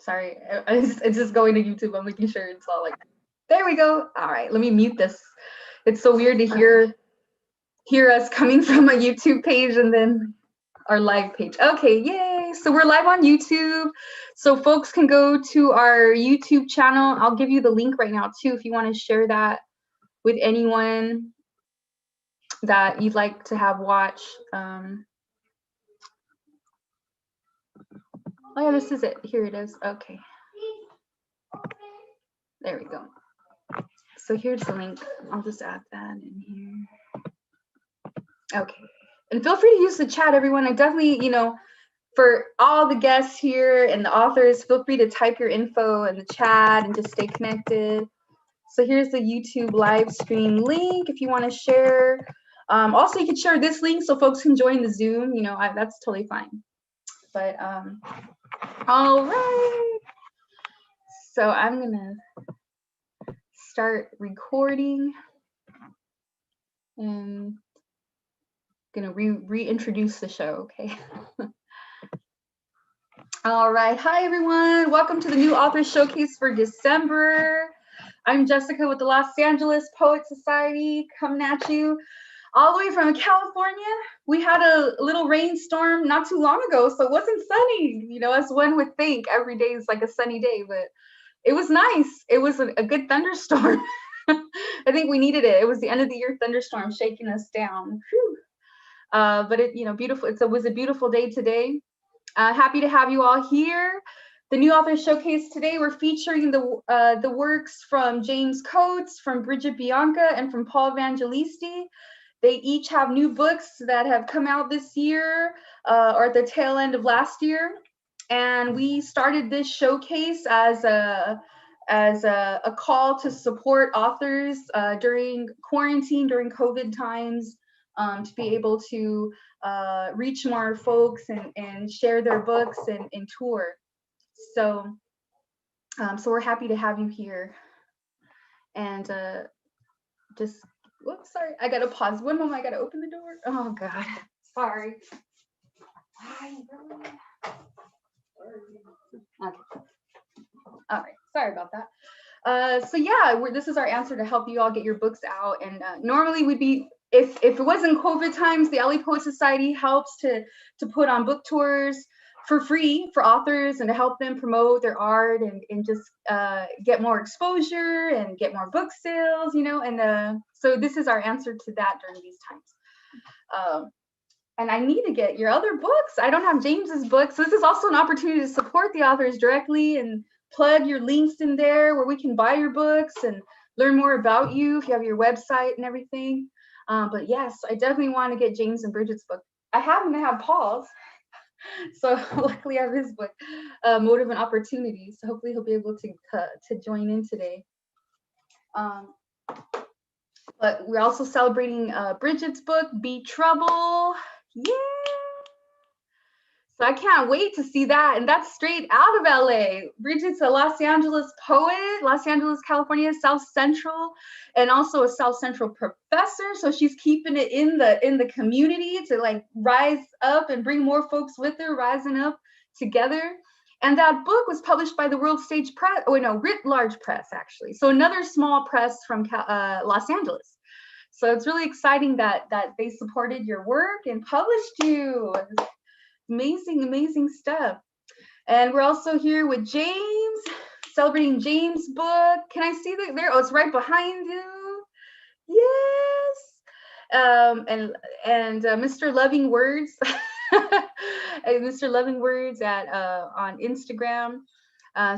Sorry, it's just going to YouTube. I'm making sure it's all like, there we go. All right, let me mute this. It's so weird to hear us coming from a YouTube page and then our live page. Okay, yay. So we're live on YouTube. So folks can go to our YouTube channel. I'll give you the link right now too if you want to share that with anyone that you'd like to have watch. Oh yeah, this is it. Here it is. Okay. There we go. So here's the link. I'll just add that in here. Okay. And feel free to use the chat, everyone. I definitely, for all the guests here and the authors, feel free to type your info in the chat and just stay connected. So here's the YouTube live stream link if you want to share. Also, you can share this link so folks can join the Zoom. That's totally fine. But all right. So I'm gonna start recording and gonna reintroduce the show. Okay. All right. Hi everyone. Welcome to the New Author Showcase for December. I'm Jessica with the Los Angeles Poet Society, coming at you all the way from California. We had a little rainstorm not too long ago, so it wasn't sunny, as one would think. Every day is like a sunny day, but it was nice. It was a good thunderstorm. I think we needed it. It was the end of the year thunderstorm shaking us down. But it, beautiful. It was a beautiful day today. Happy to have you all here. The New Author Showcase today, we're featuring the works from James Coates, from Bridget Bianca, and from Paul Evangelisti. They each have new books that have come out this year or at the tail end of last year. And we started this showcase as a call to support authors during quarantine, during COVID times, to be able to reach more folks and share their books and tour. So we're happy to have you here. And just, whoops, sorry, I gotta pause. One moment, I gotta open the door. Oh God, sorry. Okay. All right, sorry about that. So yeah, this is our answer to help you all get your books out. And normally we'd be, if it wasn't COVID times, the LA Poet Society helps to put on book tours for free for authors and to help them promote their art and just get more exposure and get more book sales, and so this is our answer to that during these times. And I need to get your other books. I don't have James's books. So this is also an opportunity to support the authors directly and plug your links in there where we can buy your books and learn more about you if you have your website and everything. But yes, I definitely want to get James and Bridget's book. I happen to have Paul's. So luckily I have his book, Motive and Opportunity. So hopefully he'll be able to join in today. But we're also celebrating Bridget's book, Be Trouble. Yeah. So I can't wait to see that. And that's straight out of LA. Bridget's a Los Angeles poet, Los Angeles, California, South Central, and also a South Central professor. So she's keeping it in the community to like rise up and bring more folks with her, rising up together. And that book was published by the World Stage Press, Writ Large Press, actually. So another small press from Los Angeles. So it's really exciting that they supported your work and published you. Amazing stuff. And we're also here with James, celebrating James' book. Can I see that there? Oh, it's right behind you. Yes. And Mr. Loving Words, Mr. Loving Words on Instagram.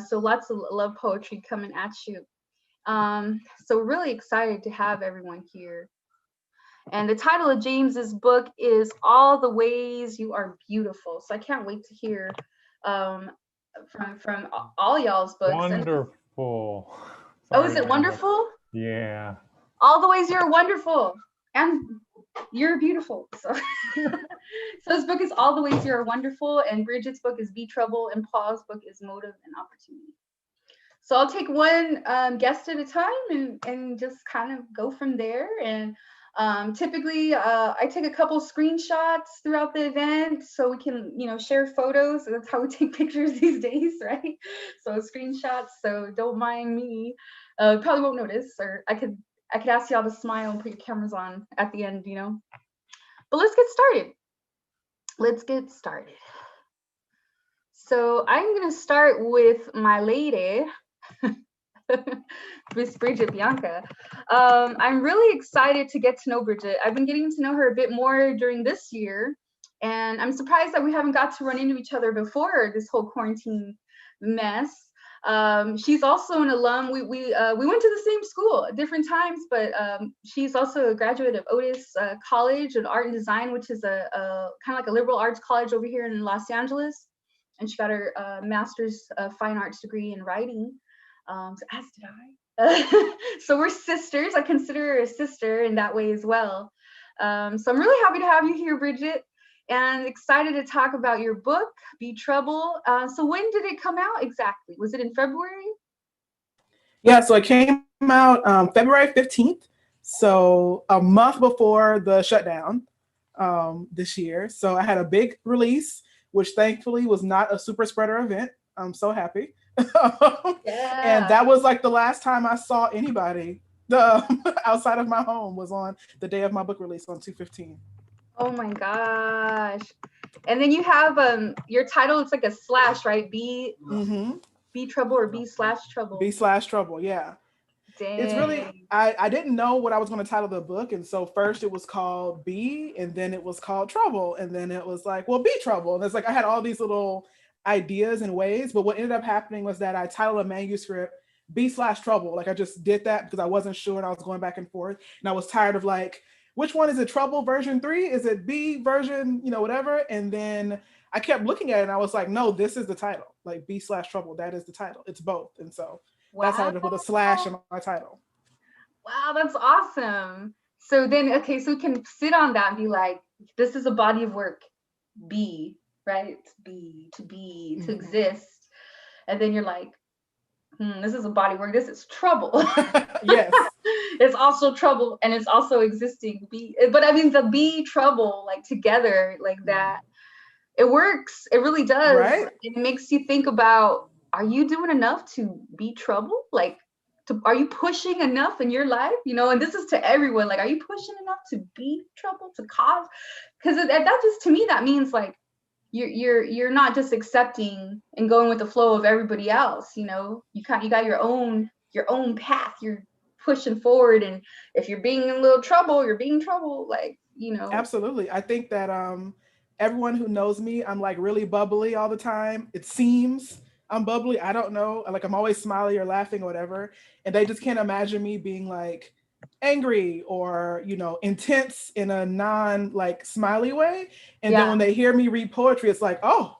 So lots of love poetry coming at you. So we're really excited to have everyone here. And the title of James's book is All the Ways You Are Beautiful. So I can't wait to hear from all y'all's books. Wonderful. Oh, is it wonderful? Yeah. All the ways you're wonderful. And you're beautiful. So his book is All the Ways You're Wonderful, and Bridget's book is Be Trouble, and Paul's book is Motive and Opportunity. So I'll take one guest at a time and just kind of go from there. And Typically, I take a couple screenshots throughout the event so we can, share photos. That's how we take pictures these days, right? So screenshots. So don't mind me. Probably won't notice, or I could ask y'all to smile and put your cameras on at the end, But let's get started. Let's get started. So I'm gonna start with my lady, Miss Bridget Bianca. I'm really excited to get to know Bridget. I've been getting to know her a bit more during this year, and I'm surprised that we haven't got to run into each other before this whole quarantine mess. She's also an alum. We went to the same school at different times, but she's also a graduate of Otis College of Art and Design, which is a kind of like a liberal arts college over here in Los Angeles. And she got her master's of fine arts degree in writing. So as did I. So we're sisters. I consider her a sister in that way as well. So I'm really happy to have you here, Bridget, and excited to talk about your book, Be Trouble. So when did it come out exactly? Was it in February? Yeah, so it came out February 15th, so a month before the shutdown this year. So I had a big release, which thankfully was not a super spreader event. I'm so happy. Yeah. And that was like the last time I saw anybody outside of my home was on the day of my book release on 2/15. Oh my gosh. And then you have your title, it's like a slash, right? Be Trouble or B/Trouble. B/Trouble, yeah. Dang. It's really, I didn't know what I was going to title the book. And so first it was called B, and then it was called Trouble. And then it was like, well, Be Trouble. And it's like, I had all these little ideas and ways, but what ended up happening was that I titled a manuscript B/Trouble. Like I just did that because I wasn't sure and I was going back and forth. And I was tired of like, which one is it, Trouble version 3? Is it B version, whatever? And then I kept looking at it and I was like, no, this is the title. Like B/Trouble, that is the title. It's both. And so that's how I ended up with a slash in my title. Wow, that's awesome. So then, okay, so we can sit on that and be like, this is a body of work. Be, right? To be, to exist. And then you're like, this is a body of work. This is trouble. Yes. It's also trouble and it's also existing. But I mean, the Be Trouble, like together, like that, it works. It really does. Right? It makes you think about, are you doing enough to be trouble? Like, are you pushing enough in your life? And this is to everyone. Like, are you pushing enough to be trouble, to cause? Because that just, to me, that means like you're not just accepting and going with the flow of everybody else. You got your own path. You're pushing forward, and if you're being in a little trouble, you're being trouble. Like, Absolutely. I think that everyone who knows me, I'm like really bubbly all the time. It seems I'm bubbly. I don't know. Like I'm always smiley or laughing or whatever. And they just can't imagine me being like angry or, intense in a non like smiley way. And then when they hear me read poetry, it's like, oh,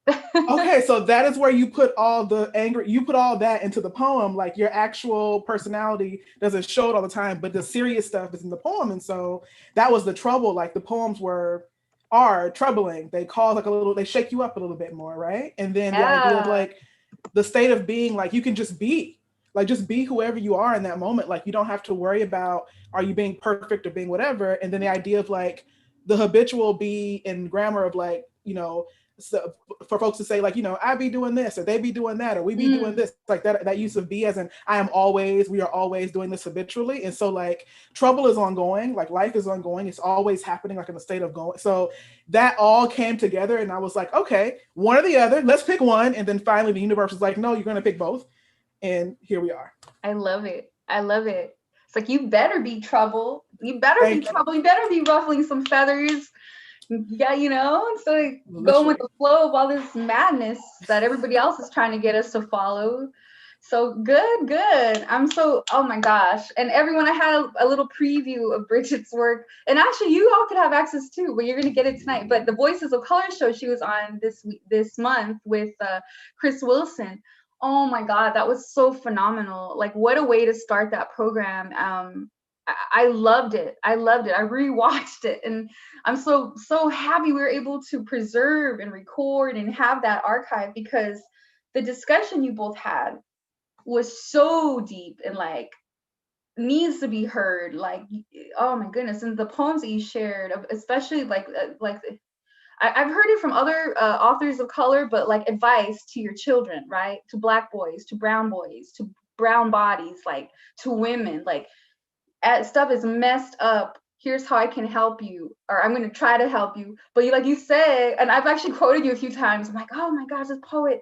okay, so that is where you put all the anger, you put all that into the poem. Like your actual personality doesn't show it all the time, but the serious stuff is in the poem. And so that was the trouble. Like the poems are troubling. They cause like they shake you up a little bit more, right? And then the idea of like the state of being, like you can just be whoever you are in that moment. Like you don't have to worry about, are you being perfect or being whatever? And then the idea of like the habitual be in grammar of like, so for folks to say like, I be doing this or they be doing that or we be doing this, like that use of be as in we are always doing this habitually. And so like trouble is ongoing, like life is ongoing. It's always happening like in a state of going. So that all came together and I was like, okay, one or the other, let's pick one. And then finally the universe was like, no, you're going to pick both. And here we are. I love it. It's like, you better be trouble. You better be trouble. You better be ruffling some feathers. Yeah, and so like, going with the flow of all this madness that everybody else is trying to get us to follow. So good. Oh my gosh. And everyone, I had a little preview of Bridget's work. And actually, you all could have access too, but you're going to get it tonight. But the Voices of Color show she was on this month with Chris Wilson. Oh my God, that was so phenomenal. Like, what a way to start that program. I loved it. I rewatched it. And I'm so happy we were able to preserve and record and have that archive, because the discussion you both had was so deep and like needs to be heard. Like, oh my goodness. And the poems that you shared, especially like I've heard it from other authors of color, but like advice to your children, right? To Black boys, to brown boys, to brown bodies, like to women, like stuff is messed up. Here's how I can help you, or I'm going to try to help you. But like you say, and I've actually quoted you a few times. I'm like, oh my gosh, this poet,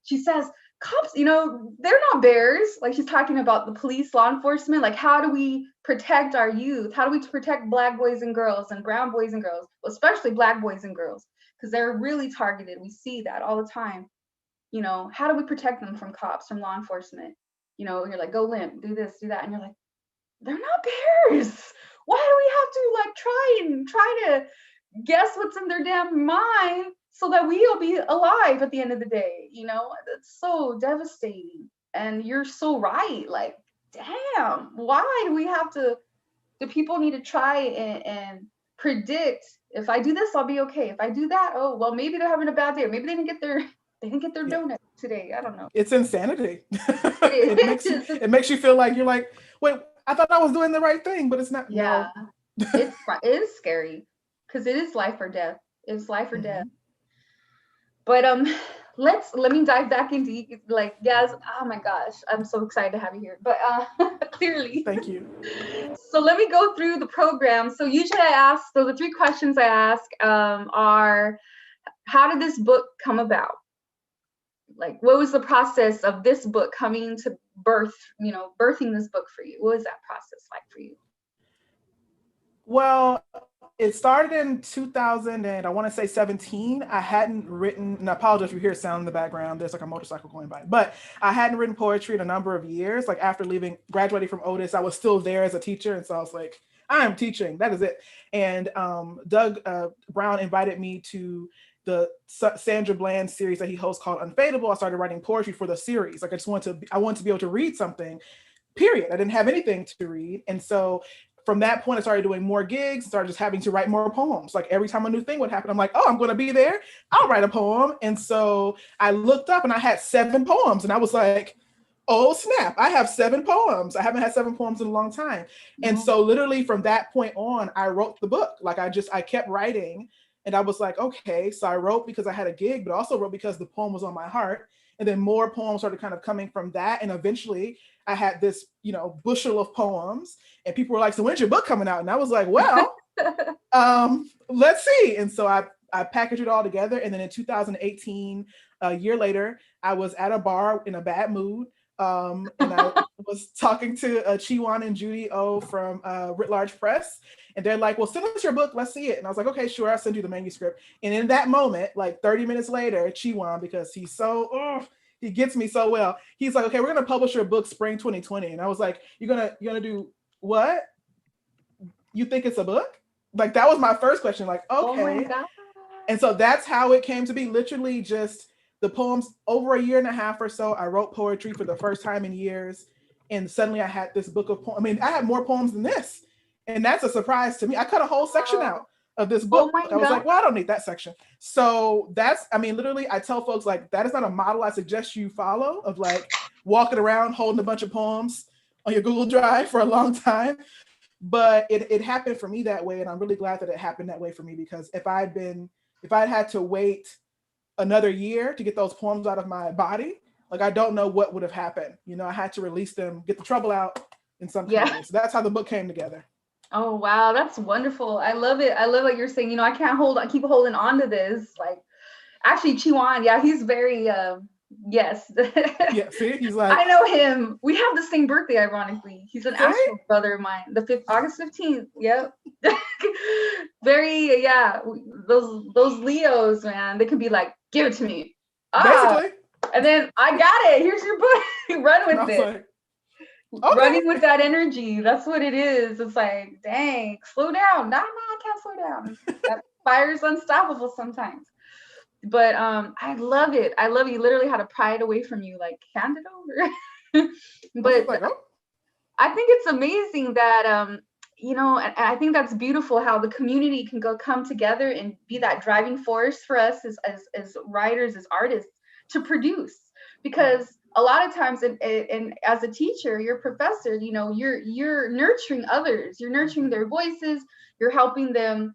she says, cops, they're not bears. Like she's talking about the police, law enforcement. Like, how do we protect our youth? How do we protect Black boys and girls and brown boys and girls, especially Black boys and girls? Because they're really targeted. We see that all the time. How do we protect them from cops, from law enforcement? You're like, go limp, do this, do that. And you're like, they're not bears. Why do we have to like try to guess what's in their damn mind so that we'll be alive at the end of the day? That's so devastating. And you're so right. Like, damn, why do people need to try and predict, if I do this, I'll be okay. If I do that, oh, well, maybe they're having a bad day. Or maybe they didn't get their donut today. I don't know. It's insanity. It makes you feel like you're like, wait, I thought I was doing the right thing, but it's not. Yeah, No. it is scary because it is life or death. It's life or death. But let me dive back into like, yes. Oh my gosh, I'm so excited to have you here. But clearly, thank you. So let me go through the program. So usually I ask. So the 3 questions I ask are, how did this book come about? Like, what was the process of this book coming to birth, birthing this book for you? What was that process like for you? Well, it started in 2000 and I want to say 17. I hadn't written, and I apologize if you hear sound in the background. There's like a motorcycle going by, but I hadn't written poetry in a number of years. Like after graduating from Otis, I was still there as a teacher. And so I was like, I am teaching, that is it. And Doug Brown invited me to the Sandra Bland series that he hosts called Unfadeable. I started writing poetry for the series. Like I wanted to be able to read something, period. I didn't have anything to read. And so from that point, I started doing more gigs, started just having to write more poems. Like every time a new thing would happen, I'm like, oh, I'm going to be there. I'll write a poem. And so I looked up and I had 7 poems and I was like, oh snap, I have 7 poems. I haven't had 7 poems in a long time. And so literally from that point on, I wrote the book. Like I kept writing and I was like, okay, so I wrote because I had a gig, but also wrote because the poem was on my heart. And then more poems started kind of coming from that. And eventually I had this, bushel of poems and people were like, so when's your book coming out? And I was like, well, let's see. And so I packaged it all together. And then in 2018, a year later, I was at a bar in a bad mood. And I was talking to Chiwan and Judy O from Writ Large Press. And they're like, well, send us your book. Let's see it. And I was like, okay, sure. I'll send you the manuscript. And in that moment, like 30 minutes later, Chiwan, because he's so, he gets me so well. He's like, okay, we're going to publish your book spring 2020. And I was like, you're going to do what? You think it's a book? Like, that was my first question. Like, okay. Oh my God. And so that's how it came to be. Literally just the poems over a year and a half or so. I wrote poetry for the first time in years. And suddenly I had this book of poems. I mean, I had more poems than this. And that's a surprise to me. I cut a whole section out of this book. I was like, well, I don't need that section. So literally I tell folks like, that is not a model I suggest you follow of like walking around holding a bunch of poems on your Google Drive for a long time. But it happened for me that way. And I'm really glad that it happened that way for me, because if I'd had to wait another year to get those poems out of my body, like, I don't know what would have happened. I had to release them, get the trouble out in some kind of way. So that's how the book came together. Oh, wow. That's wonderful. I love it. I love what you're saying. I keep holding on to this. Like, actually, Chiwan, yeah, he's very, yes. Yeah, see, he's like, I know him. We have the same birthday, ironically. He's an astro brother of mine, August 15th. Yep. Very, yeah. Those Leos, man, they can be like, give it to me. Basically. And then I got it. Here's your book. Run with it. Like, okay. Running with that energy. That's what it is. It's like, dang, slow down. No, I can't slow down. That fire's unstoppable sometimes. But I love it. I love it. You literally had to pry it away from you, like, hand it over. But like, oh. I think it's amazing that and I think that's beautiful how the community can come together and be that driving force for us as writers, as artists, to produce. Because a lot of times, and as a teacher, your professor, you know, you're nurturing others, you're nurturing their voices, you're helping them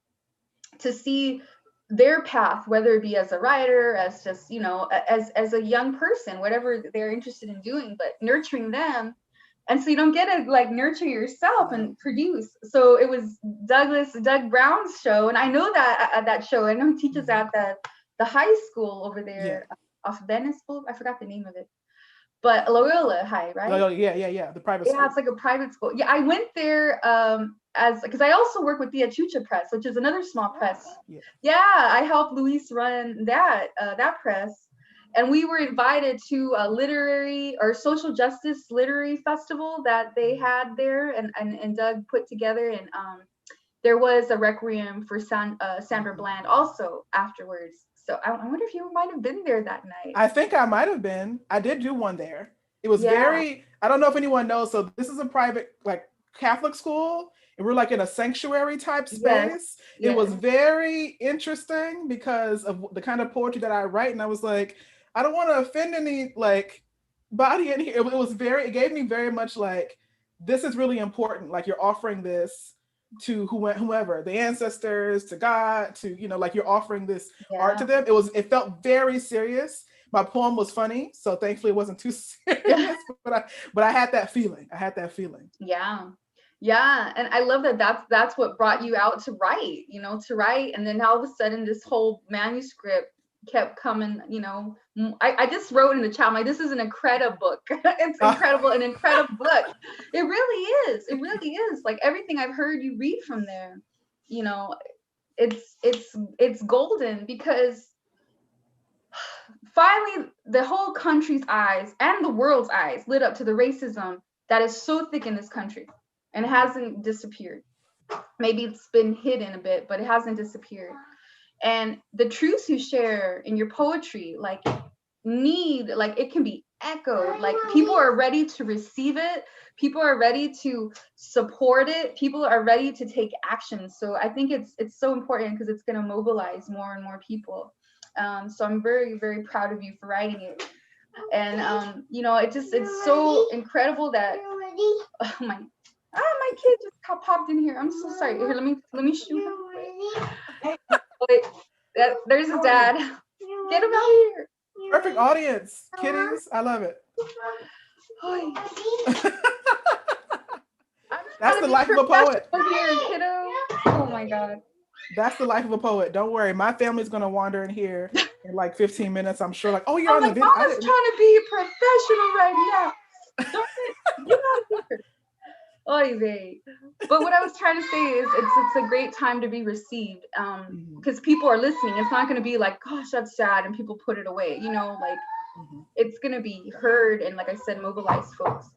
to see their path, whether it be as a writer, as just, you know, as a young person, whatever they're interested in doing, but nurturing them. And so you don't get to like nurture yourself and produce. So it was Doug Brown's show, and I know that at that show, I know he teaches at the high school over there off Venice Boulevard. I forgot the name of it, but Loyola High, right? Oh, yeah, the private school. Yeah, it's like a private school. Yeah, I went there because I also work with the Achucha Press, which is another small press. Yeah, I helped Luis run that press, and we were invited to a literary or social justice literary festival that they had there, and Doug put together, and there was a requiem for Sandra Bland also afterwards. So I wonder if you might have been there that night. I think I might have been. I did do one there. It was very, I don't know if anyone knows. So this is a private, like, Catholic school, and we're like in a sanctuary type space. It was very interesting because of the kind of poetry that I write. And I was like, I don't want to offend any like body in here. It gave me very much like, this is really important. Like, you're offering this to whoever, the ancestors, to God, to, you know, like, you're offering this art to them. It felt very serious. My poem was funny, so thankfully it wasn't too serious, but I had that feeling. Yeah, and I love that that's what brought you out to write, you know, and then all of a sudden this whole manuscript kept coming, you know. I just wrote in the chat, like, this is an incredible book. It's incredible, an incredible book. It really is. Like, everything I've heard you read from there, you know, it's golden, because finally the whole country's eyes and the world's eyes lit up to the racism that is so thick in this country, and it hasn't disappeared. Maybe it's been hidden a bit, but it hasn't disappeared. And the truths you share in your poetry, like, it can be echoed. Like, people are ready to receive it. People are ready to support it. People are ready to take action. So I think it's so important, because it's going to mobilize more and more people. So I'm very, very proud of you for writing it. And you know, it's so incredible that my kid just popped in here. I'm so sorry. Here, let me shoot him. Wait, there's his dad. Get him out here. Perfect audience, kitties. I love it. That's the life of a poet. Here, kiddo. Oh my God. That's the life of a poet. Don't worry, my family's gonna wander in here in like 15 minutes. I'm sure, like, oh, you're on the video. Mama's trying to be professional right now. Don't get out of here. Oy vey. But what I was trying to say is, it's a great time to be received, because people are listening. It's not going to be like, gosh, that's sad, and people put it away. You know, like, it's going to be heard, and, like I said, mobilize folks.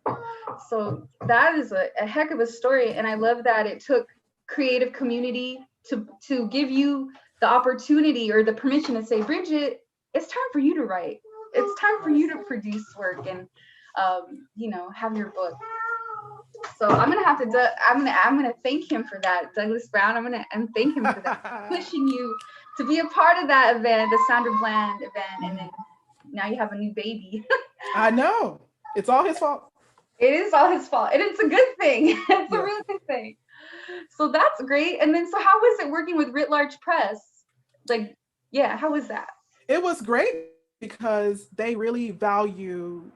So that is a heck of a story, and I love that it took creative community to give you the opportunity or the permission to say, Bridget, it's time for you to write. It's time for you to produce work and you know, have your book. So I'm gonna thank him for that, Douglas Brown. I'm gonna thank him for that, pushing you to be a part of that event, the Sandra Bland event, and then now you have a new baby. I know, it's all his fault. It is all his fault, and it's a good thing. It's a really good thing. So that's great. And then, so how was it working with Writ Large Press? Like, yeah, how was that? It was great, because they really value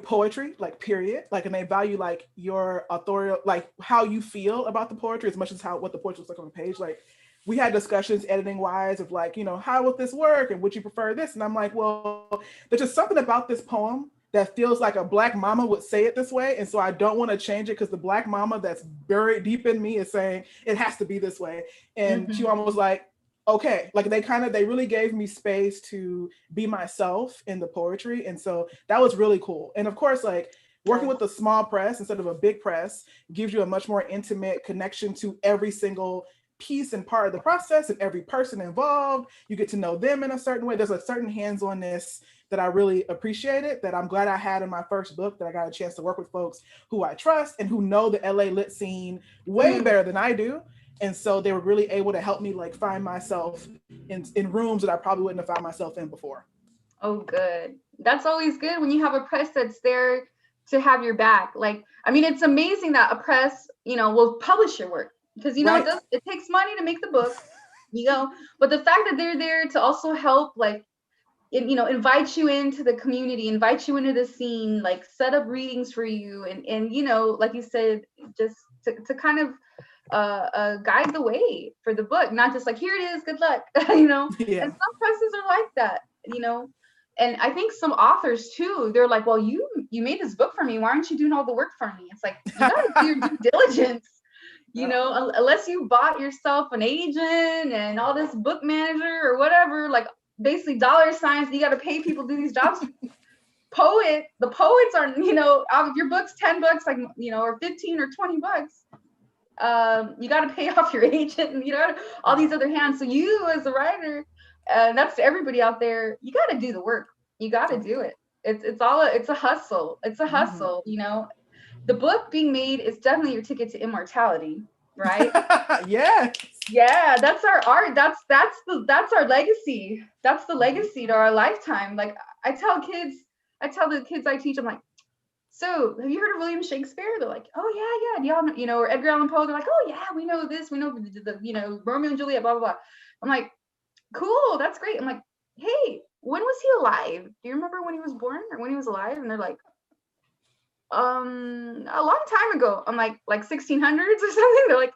poetry, like, period. Like, and they value, like, your authorial, like, how you feel about the poetry, as much as what the poetry looks like on the page. Like, we had discussions editing wise of, like, you know, how will this work, and would you prefer this? And I'm like, well, there's just something about this poem that feels like a Black mama would say it this way. And so I don't want to change it, because the Black mama that's buried deep in me is saying it has to be this way. And she almost was like, okay, like, they really gave me space to be myself in the poetry. And so that was really cool. And of course, like, working with a small press instead of a big press gives you a much more intimate connection to every single piece and part of the process and every person involved. You get to know them in a certain way. There's a certain hands-on-ness that I really appreciated, that I'm glad I had in my first book, that I got a chance to work with folks who I trust and who know the LA lit scene way better than I do. And so they were really able to help me, like, find myself in rooms that I probably wouldn't have found myself in before. Oh, good. That's always good when you have a press that's there to have your back. Like, I mean, it's amazing that a press, will publish your work because Right. it takes money to make the book, but the fact that they're there to also help, like, invite you into the community, invite you into the scene, like set up readings for you, and like you said, just to kind of guide the way for the book, not just like, here it is, good luck. Yeah. And some presses are like that. And I think some authors too, they're like, well, you made this book for me, why aren't you doing all the work for me? It's like, you gotta do your due diligence. Unless you bought yourself an agent and all this book manager or whatever, like basically dollar signs, you got to pay people to do these jobs. The poets are, if your book's $10, like, or 15 or 20 bucks, you got to pay off your agent and, all these other hands. So you as a writer, and that's everybody out there, you got to do the work. You got to do it. It's a hustle. It's a hustle, The book being made is definitely your ticket to immortality, right? Yeah, that's our art. That's our legacy. That's the legacy to our lifetime. Like, I tell the kids I teach, I'm like, so have you heard of William Shakespeare? They're like, oh yeah, do y'all, or Edgar Allan Poe? They're like, oh yeah, we know this, we know the Romeo and Juliet, blah blah blah. I'm like, cool, that's great. I'm like, hey, when was he alive? Do you remember when he was born or when he was alive? And they're like, a long time ago. I'm like 1600s or something. They're like,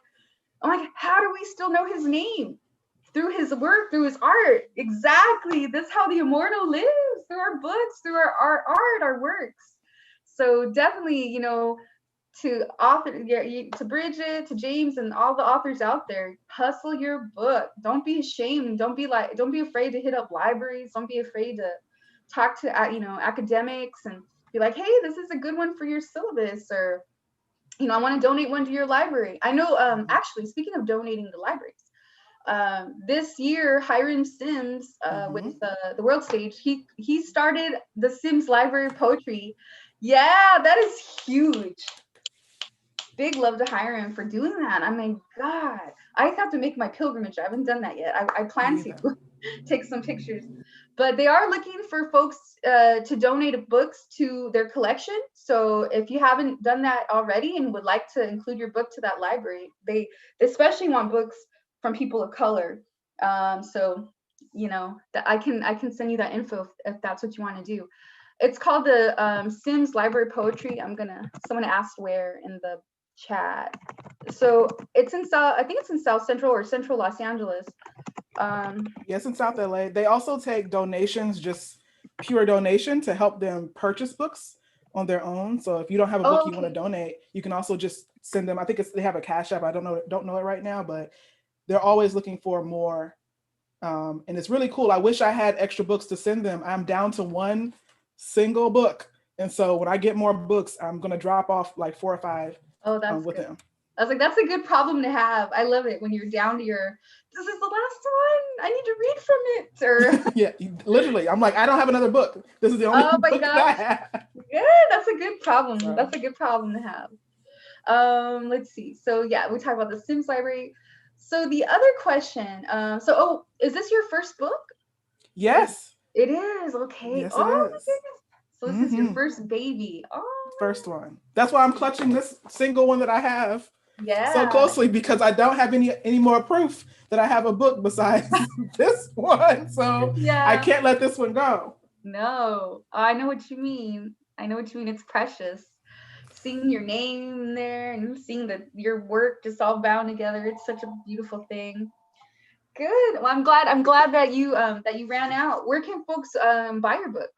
I'm like, how do we still know his name? Through his work, through his art. Exactly. That's how the immortal lives, through our books, through our art, our works. So definitely, to Bridget, to James, and all the authors out there, hustle your book. Don't be ashamed. Don't be afraid to hit up libraries. Don't be afraid to talk to academics and be like, hey, this is a good one for your syllabus, or I want to donate one to your library. I know, actually, speaking of donating to libraries, this year, Hiram Sims, with the World Stage, he started the Sims Library of Poetry. Yeah, that is huge. Big love to Hiram for doing that. I mean, God, I have to make my pilgrimage. I haven't done that yet. I plan to take some pictures. But they are looking for folks to donate books to their collection. So if you haven't done that already and would like to include your book to that library, they especially want books from people of color. So that I can send you that info if that's what you want to do. It's called the Sims Library Poetry. Someone asked where in the chat. So it's I think it's in South Central or Central Los Angeles. Yes, in South LA. They also take donations, just pure donation, to help them purchase books on their own. So if you don't have a book you want to donate, you can also just send them. I think they have a Cash App. I don't know it right now, but they're always looking for more. And it's really cool. I wish I had extra books to send them. I'm down to one single book. And so when I get more books, I'm going to drop off like 4 or 5 with them. I was like, that's a good problem to have. I love it when you're down to this is the last one. I need to read from it. Or yeah, literally. I'm like, I don't have another book. This is the only book that I have. Yeah, that's a good problem. That's a good problem to have. Let's see. So yeah, we talked about the Sims Library. So the other question, is this your first book? Yes. It is. Okay. Yes, it is. My goodness. So this is your first baby. Oh. First one. That's why I'm clutching this single one that I have so Yeah. closely, because I don't have any more proof that I have a book besides this one. So I can't let this one go. No, I know what you mean. It's precious. Seeing your name there and seeing your work just all bound together. It's such a beautiful thing. Good. Well, I'm glad that you ran out. Where can folks buy your book?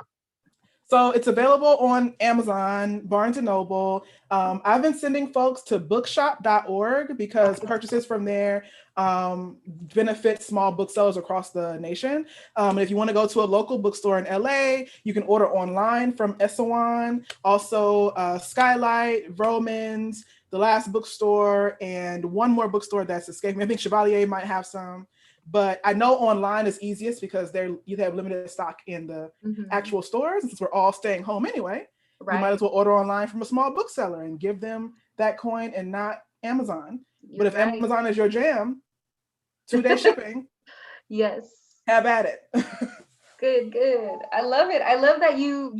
So it's available on Amazon, Barnes and Noble. I've been sending folks to bookshop.org because purchases from there benefit small booksellers across the nation. And if you want to go to a local bookstore in LA, you can order online from Esalen, also Skylight, Romans, The Last Bookstore, and one more bookstore that's escaping me. I think Chevalier might have some. But I know online is easiest because you have limited stock in the actual stores. Since we're all staying home anyway, you might as well order online from a small bookseller and give them that coin and not Amazon. But if Amazon is your jam, 2-day shipping, yes, have at it. Good, good. I love it. I love that you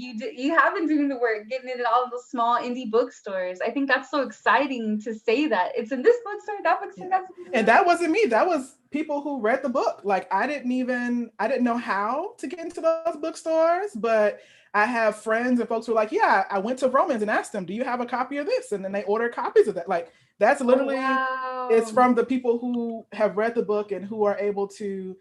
have been doing the work, getting it in all of the small indie bookstores. I think that's so exciting to say that it's in this bookstore, that bookstore, Yeah. that's And that wasn't me. That was people who read the book. Like I didn't know how to get into those bookstores, but I have friends and folks who are like, yeah, I went to Romans and asked them, do you have a copy of this? And then they order copies of that. Like that's oh, literally, it's wow. from the people who have read the book and who are able to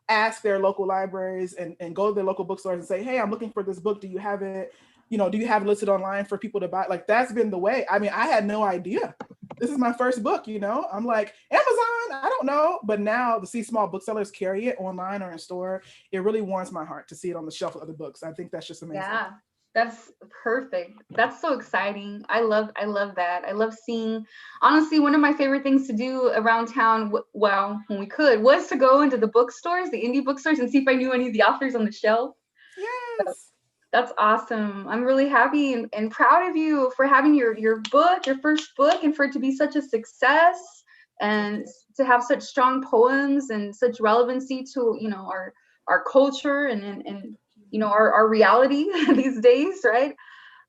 ask their local libraries and go to their local bookstores and say, hey, I'm looking for this book. Do you have it? Do you have it listed online for people to buy? Like that's been the way. I mean, I had no idea. This is my first book, I'm like, Amazon, I don't know. But now to see small booksellers carry it online or in store, it really warms my heart to see it on the shelf of other books. I think that's just amazing. Yeah, that's perfect. That's so exciting. I love that. I love seeing, honestly, one of my favorite things to do around town, well, when we could, was to go into the bookstores, the indie bookstores, and see if I knew any of the authors on the shelf. Yes. That's awesome. I'm really happy and proud of you for having your book, your first book, and for it to be such a success and to have such strong poems and such relevancy to, our culture and our reality these days, right?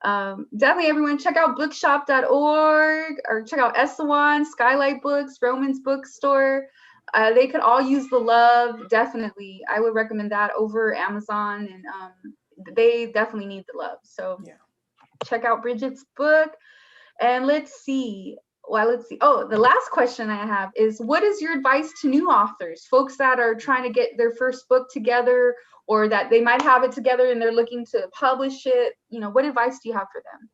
Definitely everyone check out bookshop.org or check out Estewan, Skylight Books, Romans Bookstore. They could all use the love. Definitely. I would recommend that over Amazon, and they definitely need the love. So Yeah. check out Bridget's book. And let's see. Oh, the last question I have is, what is your advice to new authors, folks that are trying to get their first book together, or that they might have it together and they're looking to publish it? What advice do you have for them?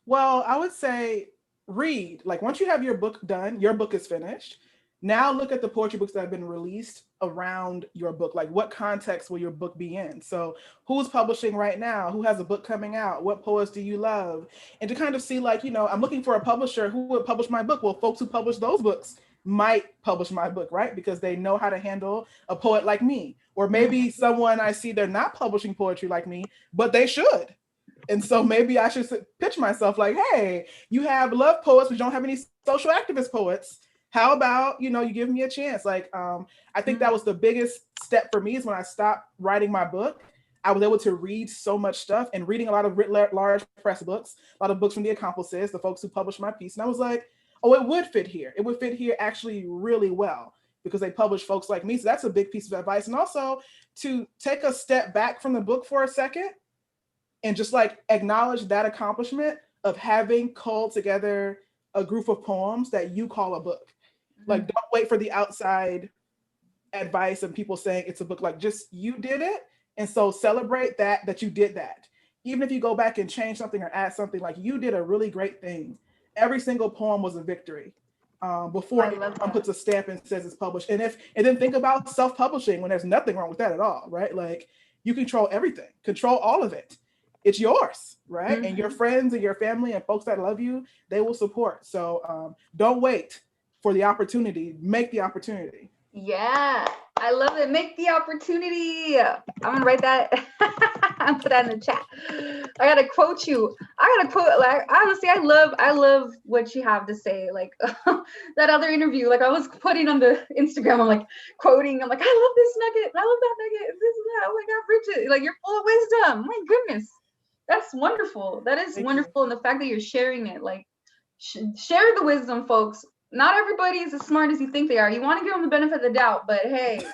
Well, I would say read. Like once you have your book done, your book is finished. Now look at the poetry books that have been released around your book. Like what context will your book be in? So who's publishing right now? Who has a book coming out? What poets do you love? And to kind of see like, I'm looking for a publisher who would publish my book. Well, folks who publish those books might publish my book, right? Because they know how to handle a poet like me. Or maybe someone I see they're not publishing poetry like me, but they should. And so maybe I should pitch myself like, hey, you have love poets, but you don't have any social activist poets. How about, you give me a chance? Like, I think that was the biggest step for me is when I stopped writing my book. I was able to read so much stuff and reading a lot of large press books, a lot of books from the accomplices, the folks who published my piece. And I was like, oh, it would fit here. It would fit here actually really well because they publish folks like me. So that's a big piece of advice. And also to take a step back from the book for a second and just like acknowledge that accomplishment of having culled together a group of poems that you call a book. Like, don't wait for the outside advice and people saying it's a book. Like, just you did it. And so celebrate that you did that. Even if you go back and change something or add something, like you did a really great thing. Every single poem was a victory before anyone puts a stamp and says it's published. And then think about self-publishing when there's nothing wrong with that at all, right? Like you control everything, control all of it. It's yours, right? And your friends and your family and folks that love you, they will support. So don't wait for the opportunity, make the opportunity. Yeah, I love it. Make the opportunity. I'm gonna write that and put that in the chat. I gotta quote you. Like honestly, I love what you have to say. Like that other interview, like I was putting on the Instagram, I'm like quoting, I'm like, I love this nugget, I love that nugget, this and that. Oh my God, Bridget, like you're full of wisdom. My goodness. That's wonderful. That is wonderful. And the fact that you're sharing it, like share the wisdom, folks. Not everybody is as smart as you think they are. You want to give them the benefit of the doubt, but hey,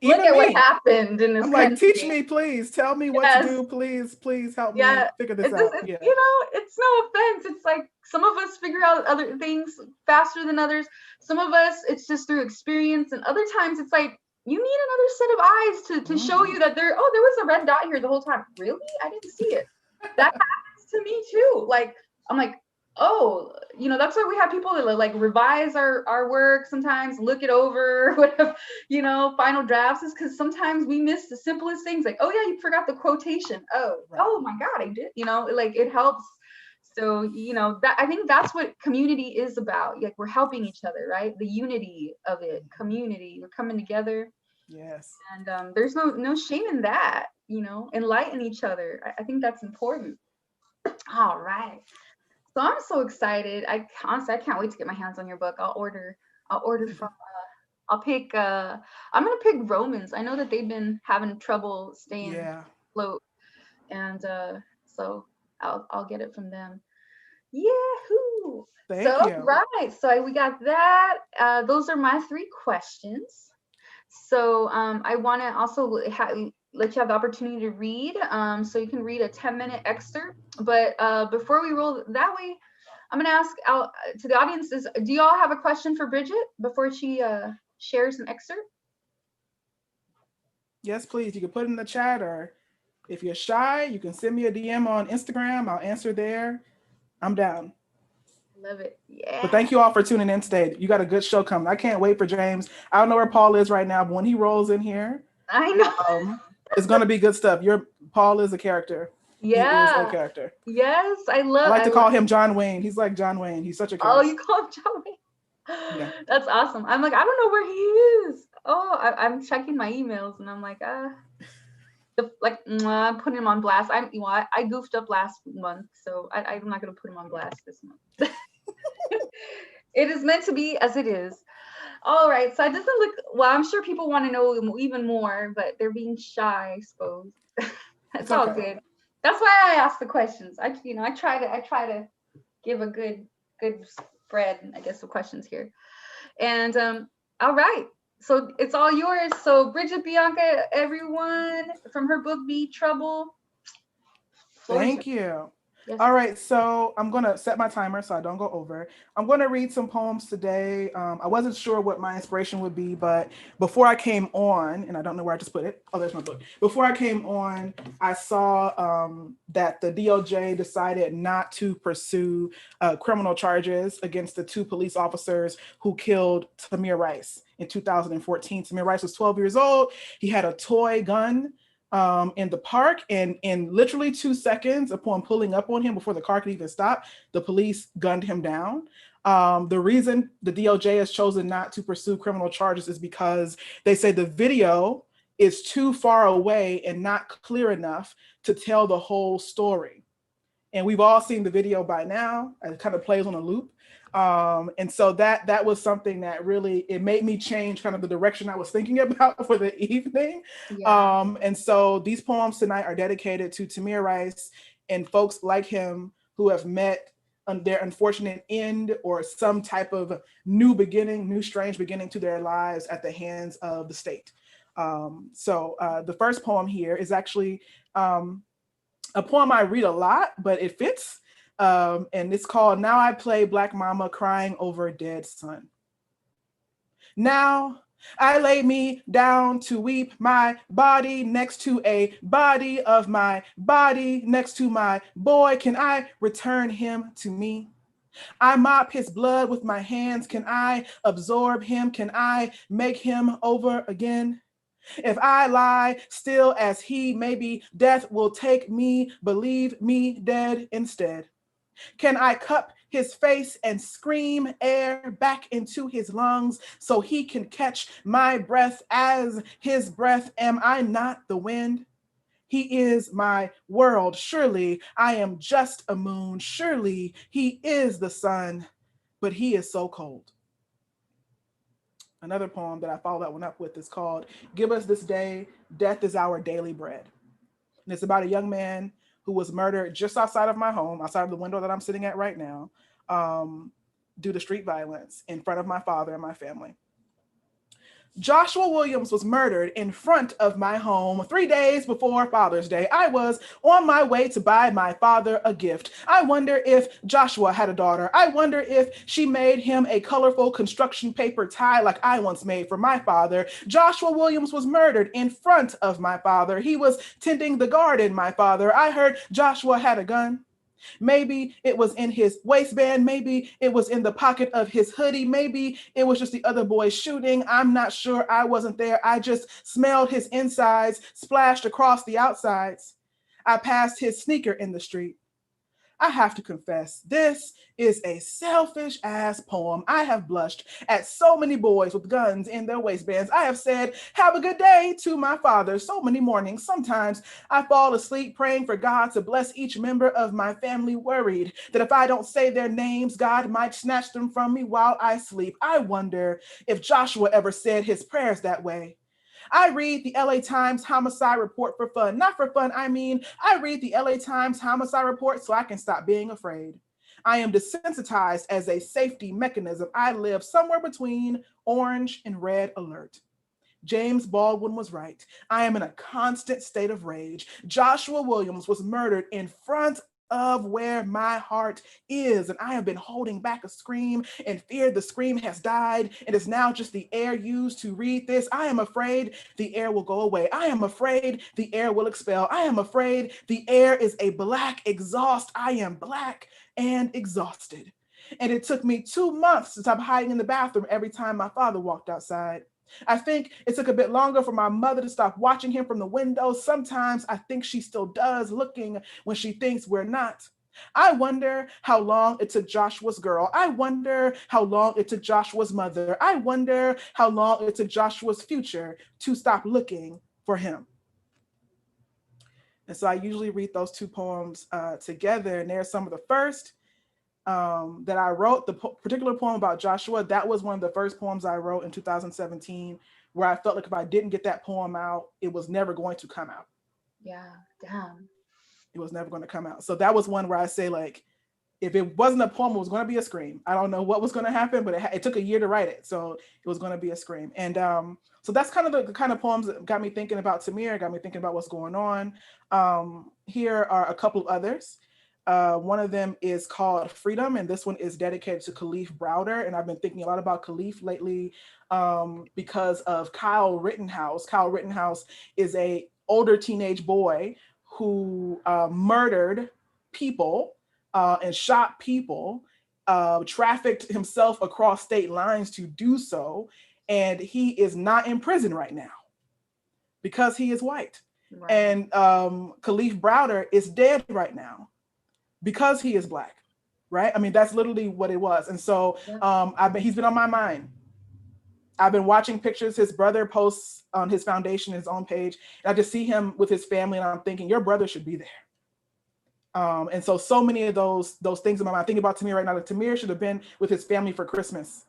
look at what happened in this I'm country. like, teach me, please. Tell me what to do. Please help me figure this out. It's no offense. It's like some of us figure out other things faster than others. Some of us, it's just through experience. And other times it's like, you need another set of eyes to show you that there was a red dot here the whole time. Really? I didn't see it. That happens to me too. Like, I'm like, oh, that's why we have people that like revise our work sometimes, look it over, whatever, final drafts, is because sometimes we miss the simplest things. Like, oh yeah, you forgot the quotation. Oh my God, I did. Like it helps. So, that I think that's what community is about. Like we're helping each other, right? The unity of it, community, we're coming together. Yes. And there's no shame in that, enlighten each other. I think that's important. All right. So I'm so excited. I can't wait to get my hands on your book. I'll order from I'll pick. I'm gonna pick Romans. I know that they've been having trouble staying Yeah. afloat, and so I'll get it from them. Yahoo! Thank So you. right, so we got that. Those are my 3 questions. So I want to also let you have the opportunity to read. So you can read a 10-minute excerpt. But before we roll that way, I'm going to ask out to the audience: do you all have a question for Bridget before she shares an excerpt? Yes, please. You can put it in the chat, or if you're shy, you can send me a DM on Instagram. I'll answer there. I'm down. Love it. Yeah. But thank you all for tuning in today. You got a good show coming. I can't wait for James. I don't know where Paul is right now, but when he rolls in here, I know. it's going to be good stuff. Paul is a character. Yeah. He is a character. Yes, I like to call him John Wayne. He's like John Wayne. He's such a character. Oh, you call him John Wayne? Yeah. That's awesome. I'm like, I don't know where he is. Oh, I'm checking my emails and I'm like, I'm putting him on blast. I goofed up last month, so I'm not gonna put him on blast this month. It is meant to be as it is. All right, so it doesn't look well. I'm sure people want to know even more, but they're being shy, I suppose. It's all okay. good. That's why I ask the questions. I try to give a good spread, I guess, of questions here. And all right, so it's all yours. So Bridget Bianca, everyone, from her book Be Trouble. Thank you. Yes. All right, so I'm going to set my timer so I don't go over. I'm going to read some poems today. I wasn't sure what my inspiration would be, but before I came on, and I don't know where I just put it. Oh, there's my book. Before I came on, I saw that the DOJ decided not to pursue criminal charges against the 2 police officers who killed Tamir Rice in 2014. Tamir Rice was 12 years old. He had a toy gun in the park, and in literally 2 seconds upon pulling up on him before the car could even stop, the police gunned him down. The reason the DOJ has chosen not to pursue criminal charges is because they say the video is too far away and not clear enough to tell the whole story. And we've all seen the video by now. It kind of plays on a loop. And so that was something that really, it made me change kind of the direction I was thinking about for the evening. Yeah. And so these poems tonight are dedicated to Tamir Rice and folks like him who have met their unfortunate end or some type of new strange beginning to their lives at the hands of the state. So the first poem here is actually a poem I read a lot, but it fits. And it's called Now I Play Black Mama Crying Over a Dead Son. Now I lay me down to weep, my body next to a body of my body next to my boy. Can I return him to me? I mop his blood with my hands. Can I absorb him? Can I make him over again? If I lie still as he, maybe death will take me, believe me dead instead. Can I cup his face and scream air back into his lungs so he can catch my breath as his breath? Am I not the wind? He is my world. Surely I am just a moon. Surely he is the sun, but he is so cold. Another poem that I follow that one up with is called Give Us This Day, Death is Our Daily Bread. And it's about a young man who was murdered just outside of my home, outside of the window that I'm sitting at right now, due to street violence in front of my father and my family. Joshua Williams was murdered in front of my home 3 days before Father's Day. I was on my way to buy my father a gift. I wonder if Joshua had a daughter. I wonder if she made him a colorful construction paper tie like I once made for my father. Joshua Williams was murdered in front of my father. He was tending the garden, my father. I heard Joshua had a gun. Maybe it was in his waistband. Maybe it was in the pocket of his hoodie. Maybe it was just the other boys shooting. I'm not sure. I wasn't there. I just smelled his insides splashed across the outsides. I passed his sneaker in the street. I have to confess, this is a selfish ass poem. I have blushed at so many boys with guns in their waistbands. I have said, have a good day to my father so many mornings. Sometimes I fall asleep praying for God to bless each member of my family, worried that if I don't say their names, God might snatch them from me while I sleep. I wonder if Joshua ever said his prayers that way. I read the LA Times homicide report for fun. Not for fun, I mean, I read the LA Times homicide report so I can stop being afraid. I am desensitized as a safety mechanism. I live somewhere between orange and red alert. James Baldwin was right. I am in a constant state of rage. Joshua Williams was murdered in front of where my heart is, and I have been holding back a scream and fear the scream has died and is now just the air used to read this. I am afraid the air will go away. I am afraid the air will expel. I am afraid the air is a black exhaust. I am black and exhausted. And it took me 2 months to stop hiding in the bathroom every time my father walked outside. I think it took a bit longer for my mother to stop watching him from the window. Sometimes I think she still does, looking when she thinks we're not. I wonder how long it took Joshua's girl. I wonder how long it took Joshua's mother. I wonder how long it took Joshua's future to stop looking for him. And so I usually read those two poems together, and they're some of the first that I wrote. The particular poem about Joshua, that was one of the first poems I wrote in 2017, where I felt like if I didn't get that poem out, it was never going to come out. Yeah, damn. It was never going to come out. So that was one where I say, like, if it wasn't a poem, it was going to be a scream. I don't know what was going to happen, but it took a year to write it. So it was going to be a scream. And so that's kind of the kind of poems that got me thinking about Tamir, got me thinking about what's going on. Here are a couple of others. One of them is called Freedom, and this one is dedicated to Khalif Browder. And I've been thinking a lot about Khalif lately because of Kyle Rittenhouse. Kyle Rittenhouse is an older teenage boy who murdered people and shot people, trafficked himself across state lines to do so. And he is not in prison right now because he is white. Right. And Khalif Browder is dead right now because he is black, right? I mean, that's literally what it was. And so he's been on my mind. I've been watching pictures his brother posts on his foundation, his own page. And I just see him with his family, and I'm thinking, your brother should be there. And so many of those things in my mind. I think about Tamir right now. That Tamir should have been with his family for Christmas,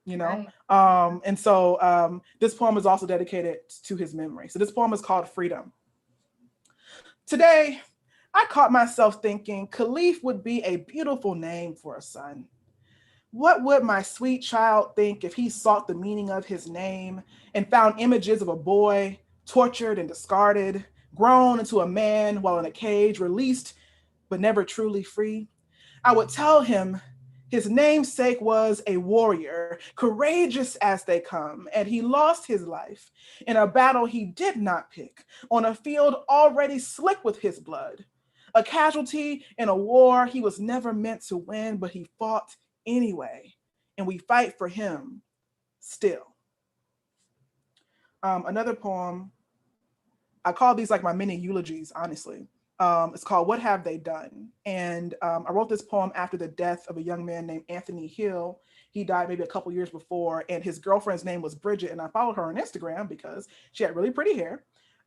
you know? Right. And so this poem is also dedicated to his memory. So this poem is called Freedom. Today, I caught myself thinking Khalif would be a beautiful name for a son. What would my sweet child think if he sought the meaning of his name and found images of a boy tortured and discarded, grown into a man while in a cage, released but never truly free? I would tell him his namesake was a warrior, courageous as they come, and he lost his life in a battle he did not pick, on a field already slick with his blood. A casualty in a war he was never meant to win, but he fought anyway, and we fight for him still. Another poem, I call these like my mini eulogies, honestly. It's called What Have They Done? And I wrote this poem after the death of a young man named Anthony Hill. He died maybe a couple years before, and his girlfriend's name was Bridget, and I followed her on Instagram because she had really pretty hair.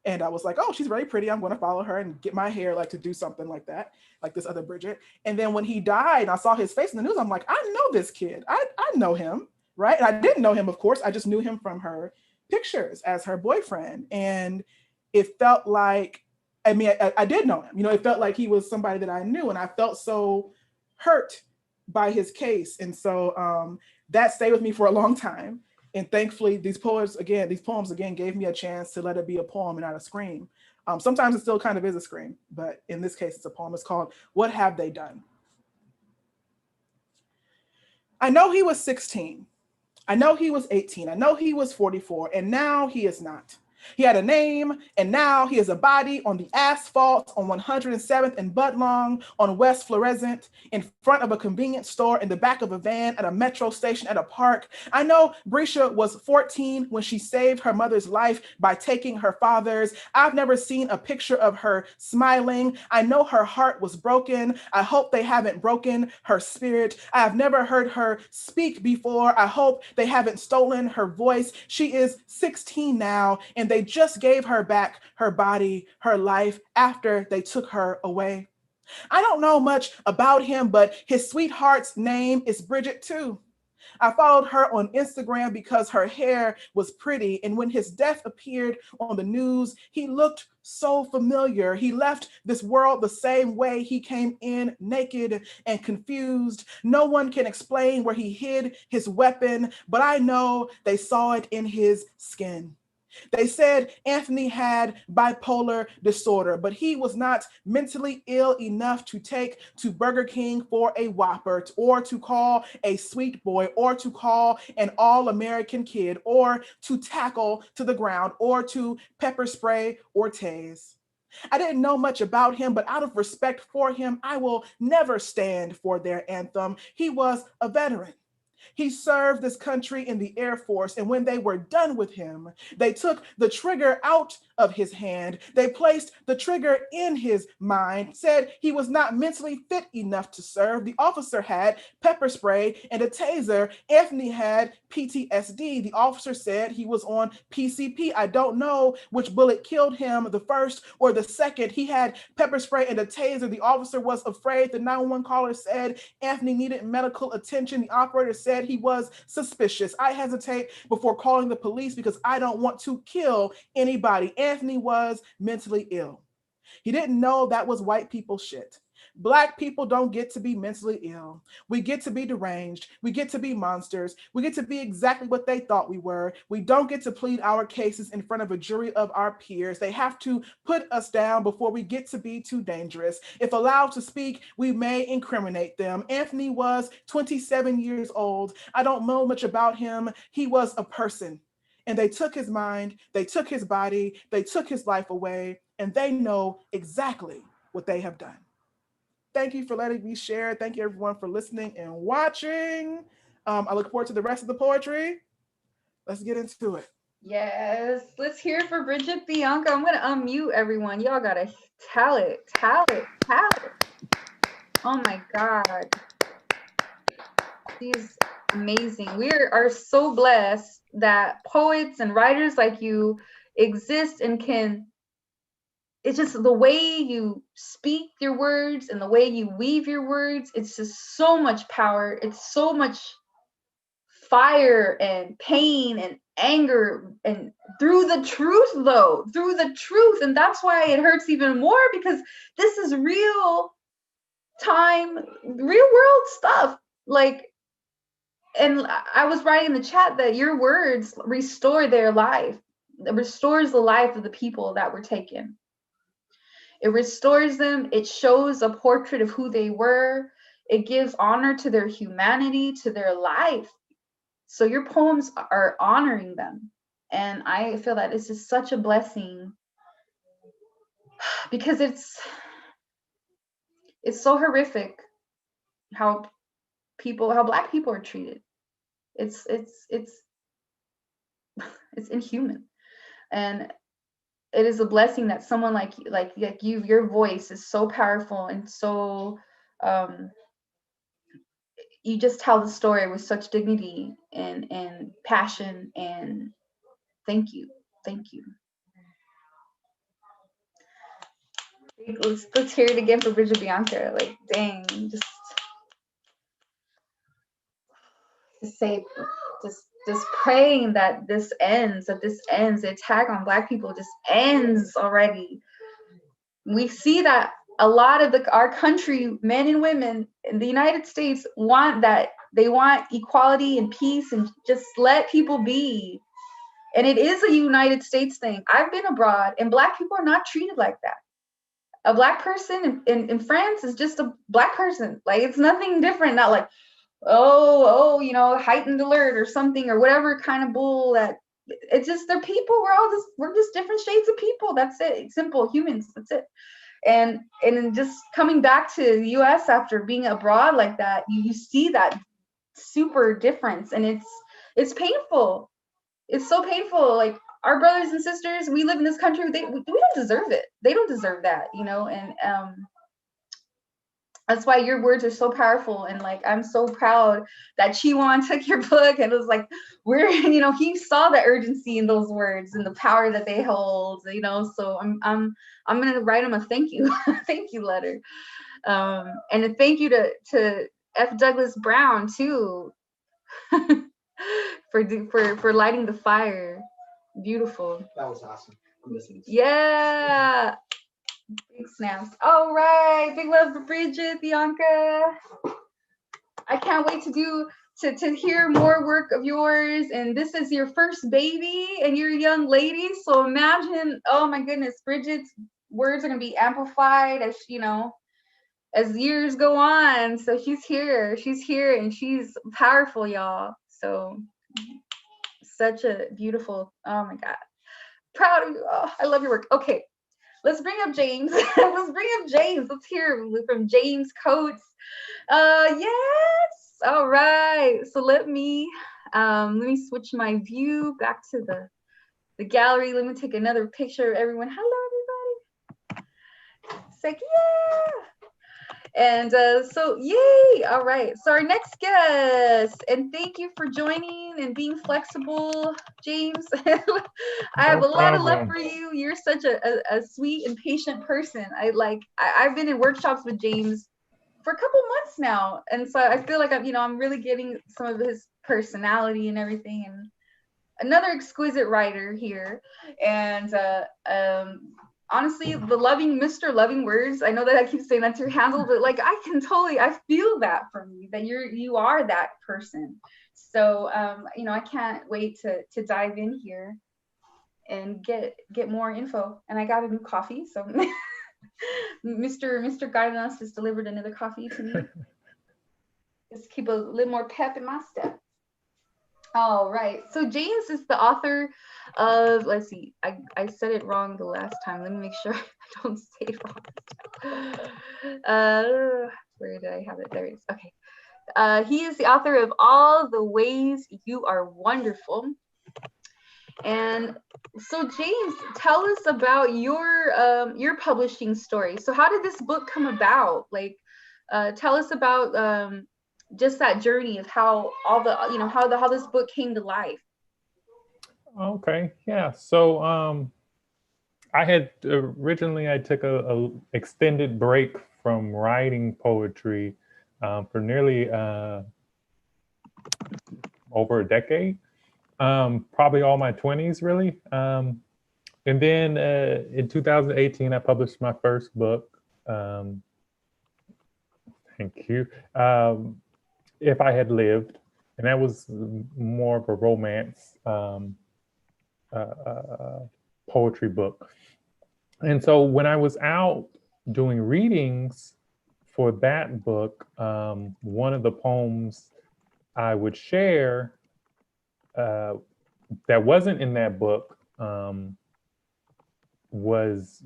And I was like, oh, she's very pretty. I'm going to follow her and get my hair like to do something like that, like this other Bridget. And then when he died, and I saw his face in the news, I'm like, I know this kid. I know him, right? And I didn't know him, of course. I just knew him from her pictures as her boyfriend. And it felt like, I mean, I did know him. You know, it felt like he was somebody that I knew, and I felt so hurt by his case. And so that stayed with me for a long time. And thankfully, these poems again gave me a chance to let it be a poem and not a scream. Sometimes it still kind of is a scream, but in this case, it's a poem. It's called What Have They Done? I know he was 16. I know he was 18. I know he was 44, and now he is not. He had a name, and now he is a body on the asphalt on 107th and Budlong on West Florissant, in front of a convenience store, in the back of a van, at a metro station, at a park. I know Brisha was 14 when she saved her mother's life by taking her father's. I've never seen a picture of her smiling. I know her heart was broken. I hope they haven't broken her spirit. I have never heard her speak before. I hope they haven't stolen her voice. She is 16 now, and they just gave her back her body, her life, after they took her away. I don't know much about him, but his sweetheart's name is Bridget too. I followed her on Instagram because her hair was pretty, and when his death appeared on the news, he looked so familiar. He left this world the same way he came in, naked and confused. No one can explain where he hid his weapon, but I know they saw it in his skin. They said Anthony had bipolar disorder, but he was not mentally ill enough to take to Burger King for a Whopper, or to call a sweet boy, or to call an all-American kid, or to tackle to the ground, or to pepper spray or tase. I didn't know much about him, but out of respect for him, I will never stand for their anthem. He was a veteran. He served this country in the Air Force, and when they were done with him, they took the trigger out of his hand. They placed the trigger in his mind, said he was not mentally fit enough to serve. The officer had pepper spray and a taser. Anthony had PTSD. The officer said he was on PCP. I don't know which bullet killed him, the first or the second. He had pepper spray and a taser. The officer was afraid. The 911 caller said Anthony needed medical attention. The operator said he was suspicious. I hesitate before calling the police because I don't want to kill anybody. Anthony was mentally ill. He didn't know that was white people shit. Black people don't get to be mentally ill. We get to be deranged. We get to be monsters. We get to be exactly what they thought we were. We don't get to plead our cases in front of a jury of our peers. They have to put us down before we get to be too dangerous. If allowed to speak, we may incriminate them. Anthony was 27 years old. I don't know much about him. He was a person. And they took his mind, they took his body, they took his life away, and they know exactly what they have done. Thank you for letting me share. Thank you everyone for listening and watching. I look forward to the rest of the poetry. Let's get into it. Yes, let's hear it for Bridget Bianca. I'm gonna unmute everyone. Y'all gotta tell it. Oh my God. She's amazing. We are so blessed that poets and writers like you exist and can, it's just the way you speak your words and the way you weave your words. It's just so much power. It's so much fire and pain and anger, and through the truth though, through the truth. And that's why it hurts even more, because this is real time, real world stuff. Like, and I was writing in the chat that your words restore their life. It restores the life of the people that were taken. It restores them. It shows a portrait of who they were. It gives honor to their humanity, to their life. So your poems are honoring them. And I feel that this is such a blessing, because it's so horrific how Black people are treated. It's inhuman. And it is a blessing that someone like you, your voice is so powerful and so you just tell the story with such dignity and passion. And thank you. Let's hear it again for Bridget Bianca. Like, dang, just praying that this ends, the attack on Black people just ends already. We see that a lot of our country, men and women in the United States, want that. They want equality and peace and just let people be. And it is a United States thing. I've been abroad and Black people are not treated like that. A Black person in France is just a Black person. Like, it's nothing different. Not like, oh, heightened alert or something, or whatever kind of bull that, it's just they're people. We're just different shades of people. That's it. It's simple humans. That's it. And then just coming back to the US after being abroad like that, you see that super difference, and it's painful. It's so painful. Like our brothers and sisters, we live in this country, we don't deserve it. They don't deserve that, you know. And that's why your words are so powerful. And like, I'm so proud that Chiwan took your book and was like, you know, he saw the urgency in those words and the power that they hold, you know. So I'm gonna write him a thank you thank you letter, and a thank you to F. Douglas Brown too for lighting the fire. Beautiful. That was awesome. I'm listening. Yeah. Big snaps. All right. Big love for Bridget Bianca. I can't wait to hear more work of yours. And this is your first baby and you're a young lady. So imagine, oh my goodness, Bridget's words are gonna be amplified as you know, as years go on. So she's here and she's powerful, y'all. So such a beautiful, oh my God. Proud of you. Oh, I love your work. Okay. Let's bring up James. Let's hear from James Coates. Yes. All right. So let me switch my view back to the gallery. Let me take another picture of everyone. Hello, everybody. It's like, yeah. And so yay. All right. So our next guest, and thank you for joining and being flexible, James. I have a lot of love for you. You're such a sweet and patient person. I've been in workshops with James for a couple months now, and so I feel like I'm really getting some of his personality and everything. And another exquisite writer here. And honestly, the Mr. Loving Words, I know that I keep saying that's your handle, but like I feel that from you, that you are that person. So I can't wait to dive in here and get more info. And I got a new coffee, so Mr. Guidance has delivered another coffee to me. Just keep a little more pep in my step. All right. So James is the author of, let's see, I said it wrong the last time. Let me make sure I don't say it wrong. Where did I have it? There it is. Okay. He is the author of All the Ways You Are Wonderful. And so James, tell us about your publishing story. So how did this book come about? Like, tell us about just that journey of how how this book came to life. Okay, yeah. So I had originally I took a extended break from writing poetry for nearly over a decade, probably all my 20s really. And then in 2018, I published my first book. Thank you. If I Had Lived, and that was more of a romance poetry book. And so when I was out doing readings for that book, one of the poems I would share that wasn't in that book was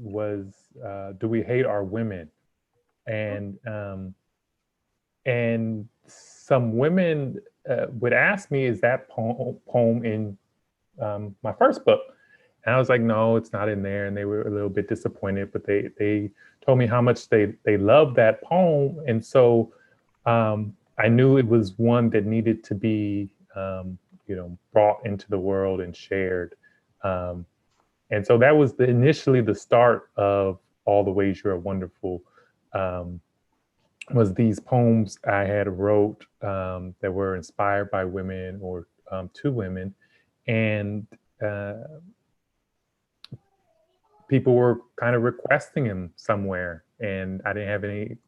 Do We Hate Our Women? And some women would ask me, is that poem in my first book? And I was like, no, it's not in there. And they were a little bit disappointed, but they told me how much they loved that poem. And so I knew it was one that needed to be, brought into the world and shared. And so that was initially the start of All the Ways You Are Wonderful. Was these poems I had wrote that were inspired by women or to women. And people were kind of requesting them somewhere, and I didn't have any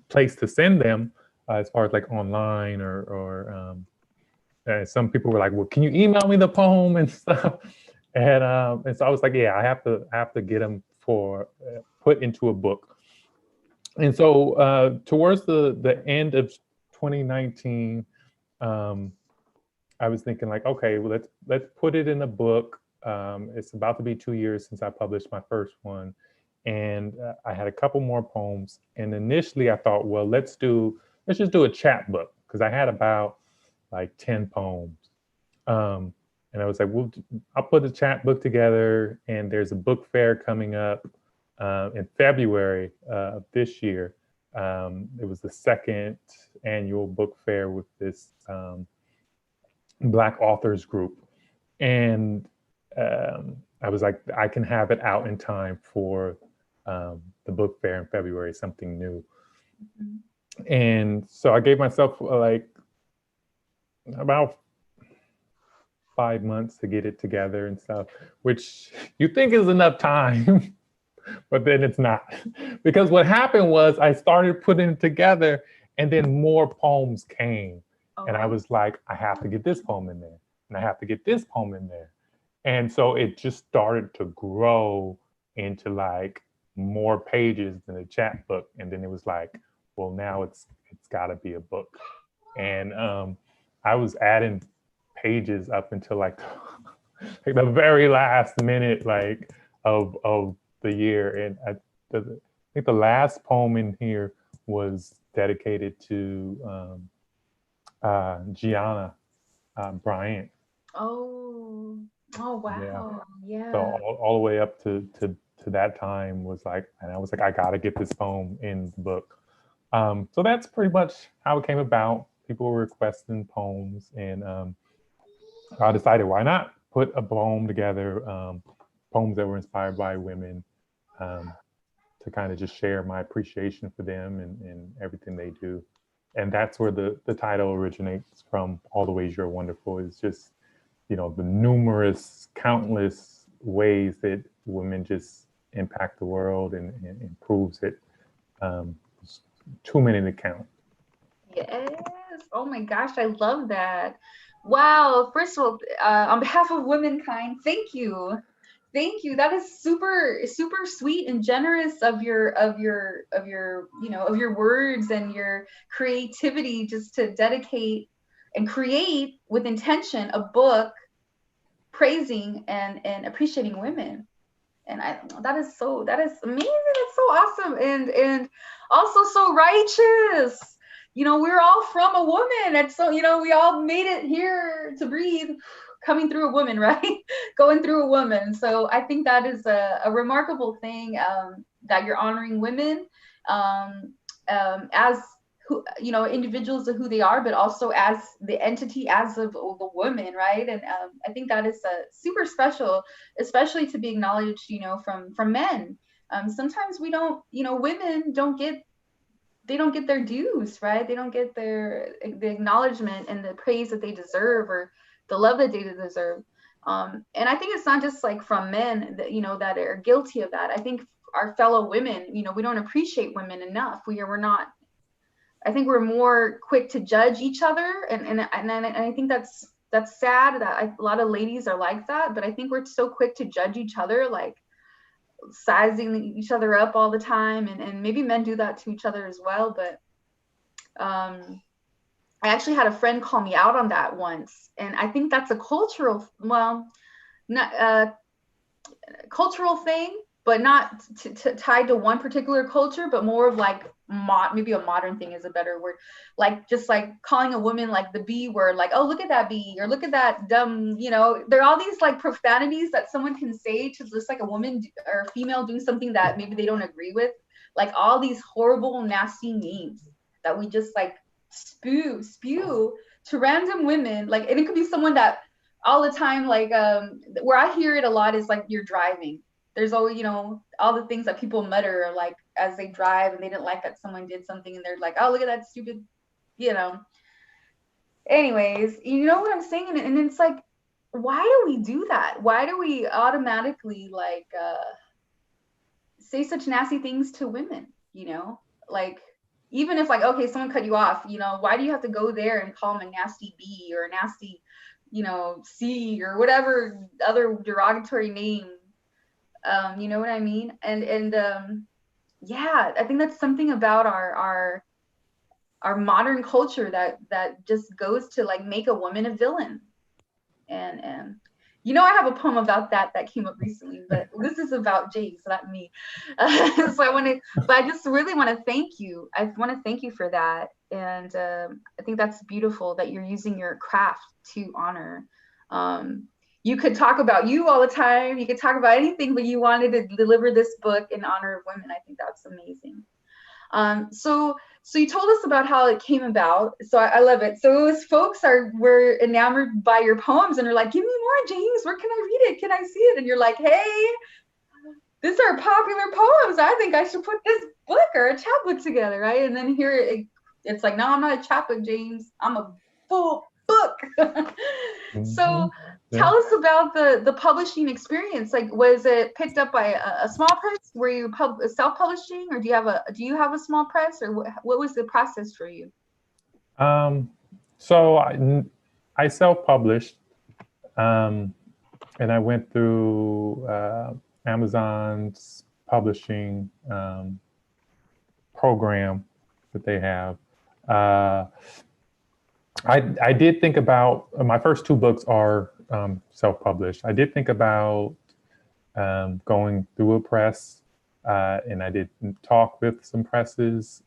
place to send them as far as like online or some people were like, well, can you email me the poem and stuff? And so I was like, yeah, I have to get them put into a book. And so towards the end of 2019, I I was thinking like, okay, well, let's put it in a book. It's about to be 2 years since I published my first one, and I had a couple more poems. And initially, I thought, well, let's just do a chapbook, because I had about like 10 poems. And I was like, well, I'll put a chapbook together, and there's a book fair coming up in February of this year. It was the second annual book fair with this Black authors group. And I was like, I can have it out in time for the book fair in February, something new. Mm-hmm. And so I gave myself like about 5 months to get it together and stuff, which you think is enough time, but then it's not. Because what happened was I started putting it together, and then more poems came. Oh. And I was like, I have to get this poem in there, and I have to get this poem in there. And so it just started to grow into like more pages than a chapbook. And then it was like, well, now it's got to be a book. And I was adding pages up until like the very last minute, like of the year. And I think the last poem in here was dedicated to Gianna Bryant. Oh wow! Yeah. So all the way up to that time was like, and I was like, I gotta get this poem in the book. So that's pretty much how it came about. People were requesting poems, and I decided, why not put a poem together, poems that were inspired by women, to kind of just share my appreciation for them and everything they do. And that's where the title originates from. All the Ways You're Wonderful is just, you know, the numerous, countless ways that women just impact the world and improves it. Too many to count. Yes. Oh my gosh, I love that. Wow. First of all, on behalf of womankind, thank you. Thank you. That is super, super sweet and generous of your words and your creativity, just to dedicate and create with intention a book praising and appreciating women. And that is amazing. That's so awesome. And also so righteous. You know, we're all from a woman. And so, you know, we all made it here to breathe, coming through a woman, right? Going through a woman. So I think that is a remarkable thing, that you're honoring women as who, you know, individuals of who they are, but also as the entity, as of the woman, right? And I think that is super special, especially to be acknowledged, you know, from men. Sometimes we don't, you know, women don't get their dues, right? They don't get the acknowledgement and the praise that they deserve, or the love that they deserve. And I think it's not just like from men that, you know, that are guilty of that. I think our fellow women, you know, we don't appreciate women enough. We're not. I think we're more quick to judge each other, and I think that's sad that a lot of ladies are like that. But I think we're so quick to judge each other, like sizing each other up all the time, and maybe men do that to each other as well. But I actually had a friend call me out on that once, and I think that's a cultural, cultural thing, but not tied to one particular culture, but more of like maybe a modern thing is a better word, like just like calling a woman like the B word, like, oh, look at that B, or look at that dumb, you know, there are all these like profanities that someone can say to just like a woman or a female doing something that maybe they don't agree with, like all these horrible, nasty names that we just like spew to random women, like, and it could be someone that all the time, like where I hear it a lot is like, you're driving. There's always, you know, all the things that people mutter, like as they drive, and they didn't like that someone did something, and they're like, oh, look at that stupid, you know. Anyways, you know what I'm saying? And it's like, why do we do that? Why do we automatically like say such nasty things to women? You know, like, even if like, okay, someone cut you off, you know, why do you have to go there and call them a nasty B or a nasty, you know, C or whatever other derogatory name? You know what I mean? And yeah, I think that's something about our modern culture that just goes to like make a woman a villain. And you know, I have a poem about that came up recently, but this is about James, not me. So I just really want to thank you. I want to thank you for that. And I think that's beautiful that you're using your craft to honor. You could talk about you all the time. You could talk about anything, but you wanted to deliver this book in honor of women. I think that's amazing. So you told us about how it came about. So I love it. So it was were enamored by your poems and are like, give me more, James. Where can I read it? Can I see it? And you're like, hey, these are popular poems. I think I should put this book or a chapbook together, right? And then it's like, no, I'm not a chapbook, James. I'm a full book. So tell us about the publishing experience. Like, was it picked up by a small press? Were you self-publishing, or do you have a small press, or what was the process for you? So I self-published, and I went through Amazon's publishing program that they have. I did think about, my first two books are self-published. I did think about going through a press, and I did talk with some presses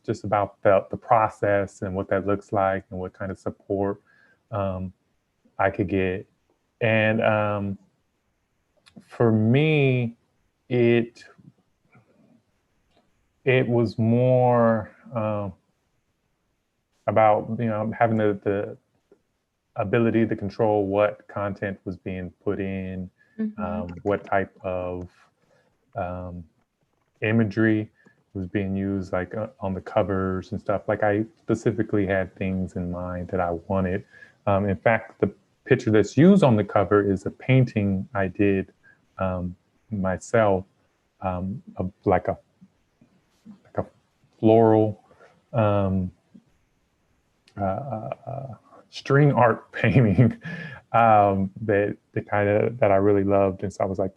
just about the process and what that looks like and what kind of support I could get. And for me, it was more about, you know, having the ability to control what content was being put in, what type of imagery was being used, like on the covers and stuff. Like, I specifically had things in mind that I wanted. In fact, the picture that's used on the cover is a painting I did myself, of like a floral string art painting that I really loved. And so I was like,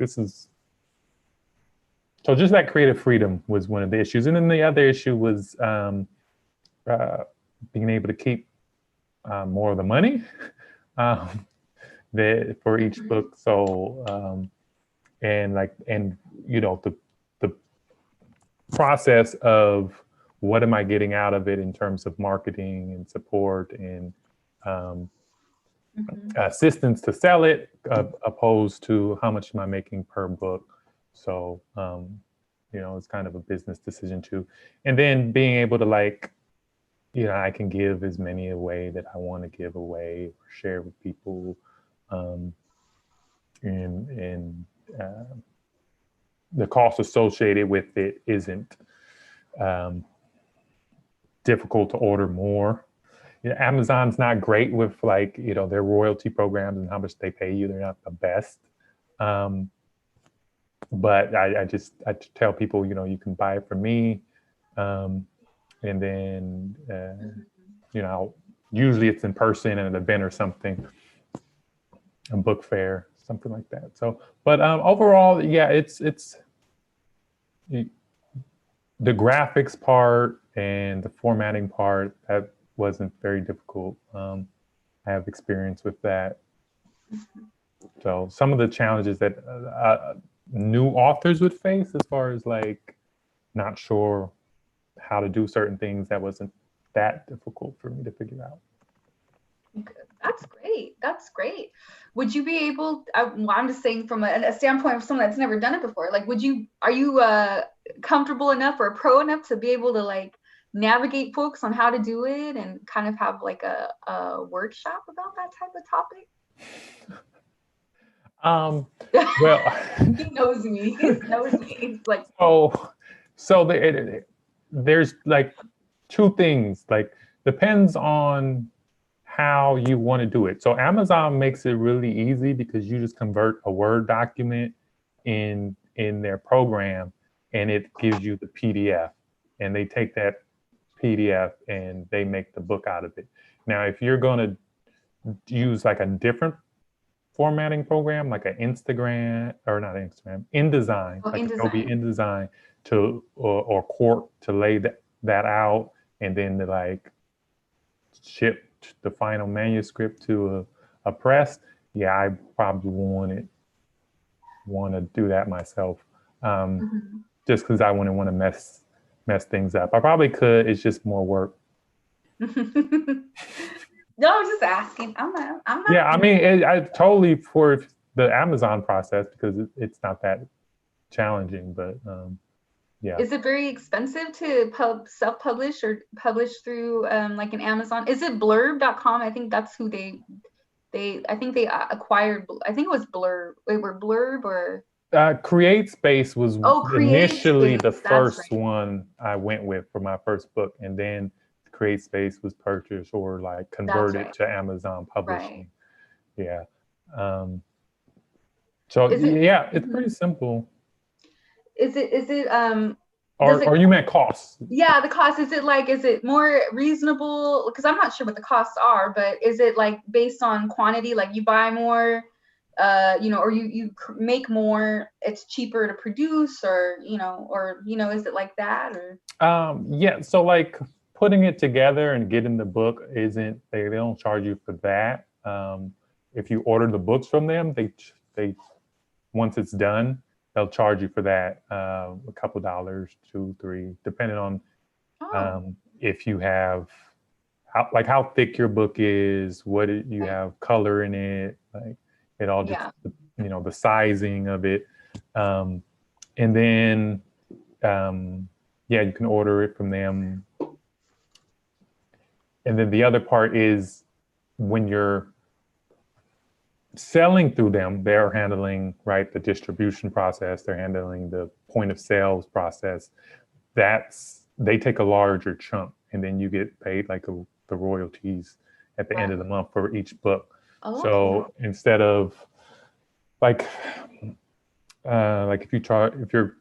so just that creative freedom was one of the issues. And then the other issue was being able to keep more of the money for each book. So, and you know, the process of what am I getting out of it in terms of marketing and support and assistance to sell it, opposed to how much am I making per book. So, you know, it's kind of a business decision too. And then being able to, like, you know, I can give as many away that I want to give away or share with people. And the cost associated with it isn't difficult to order more. You know, Amazon's not great with, like, you know, their royalty programs and how much they pay you. They're not the best. But I tell people, you know, you can buy it from me. And then, you know, usually it's in person at an event or something, a book fair, something like that. So, but overall, yeah, it's the graphics part and the formatting part, that wasn't very difficult. I have experience with that. So some of the challenges that new authors would face, as far as like not sure how to do certain things, that wasn't that difficult for me to figure out. That's great. That's great. Would you be able, I'm just saying from a standpoint of someone that's never done it before, like, are you comfortable enough or pro enough to be able to, like, navigate folks on how to do it and kind of have like a workshop about that type of topic? Well, he knows me. He knows me. It's like, so there's like two things. Like, depends on how you want to do it. So Amazon makes it really easy because you just convert a Word document in their program, and it gives you the PDF, and they take that PDF and they make the book out of it. Now, if you're going to use like a different formatting program, like an InDesign, like Adobe InDesign or Quark to lay that out, and then to like ship the final manuscript to a press, yeah, I probably want to do that myself. Just because I wouldn't want to mess things up. I probably could. It's just more work. No, I'm just asking. I'm not. Yeah, I mean, I totally for the Amazon process because it's not that challenging. But yeah. Is it very expensive to self-publish or publish through like an Amazon? Is it blurb.com? I think that's who they I think they acquired. I think it was Blurb. Wait, were Blurb or? CreateSpace was initially CreateSpace, the that's first right. one I went with for my first book, and then CreateSpace was purchased or like converted right. to Amazon Publishing. Right. Yeah. So Is it? yeah, it's pretty simple. Is it Or you meant costs? Yeah, the cost. Is it more reasonable? Because I'm not sure what the costs are, but is it like based on quantity? Like you buy more, or you make more, it's cheaper to produce, or is it like that or? Yeah, so like putting it together and getting the book isn't they don't charge you for that. If you order the books from them, they once it's done, they'll charge you for that a couple dollars, $2, $3, depending on if you have how thick your book is, what you have color in it, like it all just the sizing of it, and then you can order it from them. And then the other part is when you're selling through them, they're handling the distribution process, they're handling the point of sales process. They take a larger chunk, and then you get paid like the royalties at the end of the month for each book. So instead of like if you're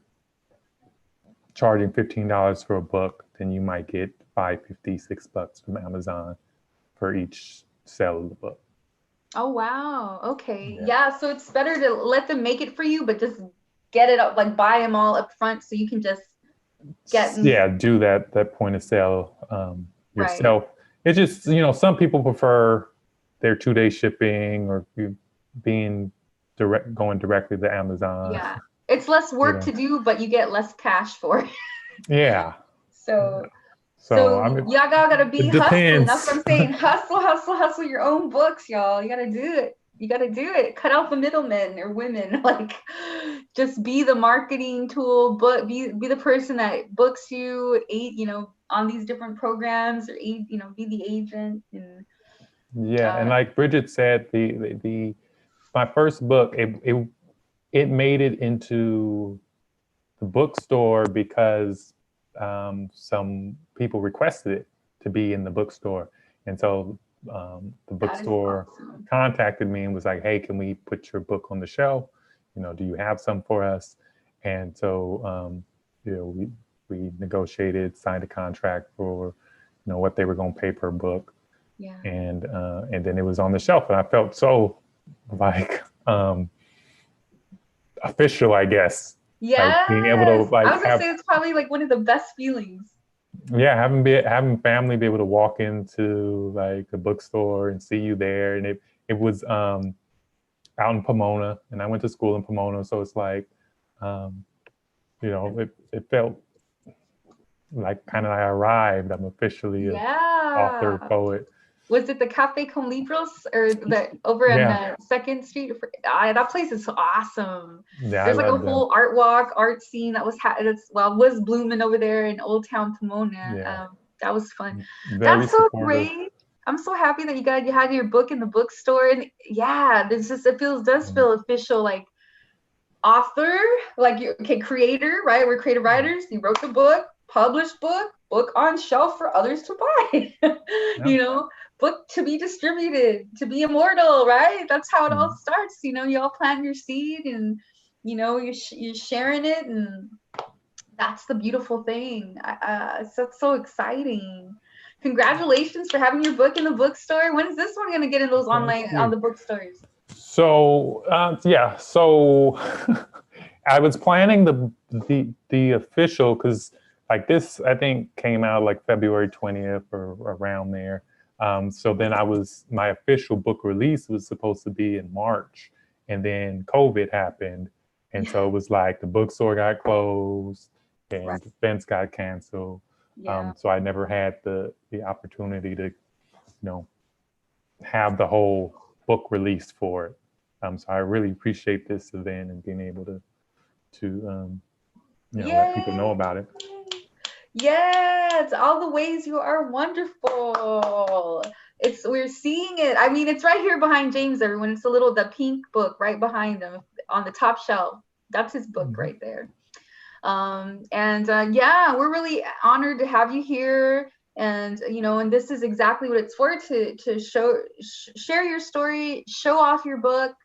charging $15 for a book, then you might get $5.50, $6 from Amazon for each sale of the book. Oh wow. Okay. Yeah. So it's better to let them make it for you, but just get it up, like buy them all up front, so you can just do that point of sale yourself. Right. It's just some people prefer their 2-day shipping or going directly to Amazon. Yeah, it's less work to do, but you get less cash for it. Yeah. So I mean, y'all gotta be hustling. That's what I'm saying. Hustle your own books, y'all. You gotta do it. Cut out the middlemen or women. Like, just be the marketing tool. Be the person that books you, on these different programs, or be the agent. And and like Bridget said, my first book, it made it into the bookstore because some people requested it to be in the bookstore, and so the bookstore contacted me and was like, "Hey, can we put your book on the shelf? Do you have some for us?" And so we negotiated, signed a contract for what they were going to pay per book, and then it was on the shelf, and I felt so like official, I guess. Yeah, like being able to I was gonna say it's probably like one of the best feelings. Yeah, having family be able to walk into like a bookstore and see you there, and it was out in Pomona, and I went to school in Pomona, so it's like it felt like kind of I arrived. I'm officially an author, poet. Was it the Cafe Con Libros or over in 2nd Street? That place is awesome. Yeah, there's like a whole art scene that was blooming over there in Old Town Pomona. Yeah. That was fun. Very That's so supportive. Great. I'm so happy that you had your book in the bookstore, and does feel official, like author, like creator, right? We're creative writers. You wrote the book, published book on shelf for others to buy. Book to be distributed, to be immortal, right? That's how it all starts. You all plant your seed, and you're sharing it, and that's the beautiful thing. It's so exciting. Congratulations for having your book in the bookstore. When is this one going to get in those on the bookstores? So so I was planning the official, because like this I think came out like February 20th or around there. So then my official book release was supposed to be in March, and then COVID happened. And so it was like the bookstore got closed and Right. events got canceled. Yeah. So I never had the opportunity to, have the whole book released for it. So I really appreciate this event and being able to let people know about it. Yes, all the ways you are wonderful. We're seeing it. I mean, it's right here behind James, everyone. It's the pink book right behind him on the top shelf. That's his book right there. Yeah, we're really honored to have you here. And and this is exactly what it's for, to share your story, show off your book,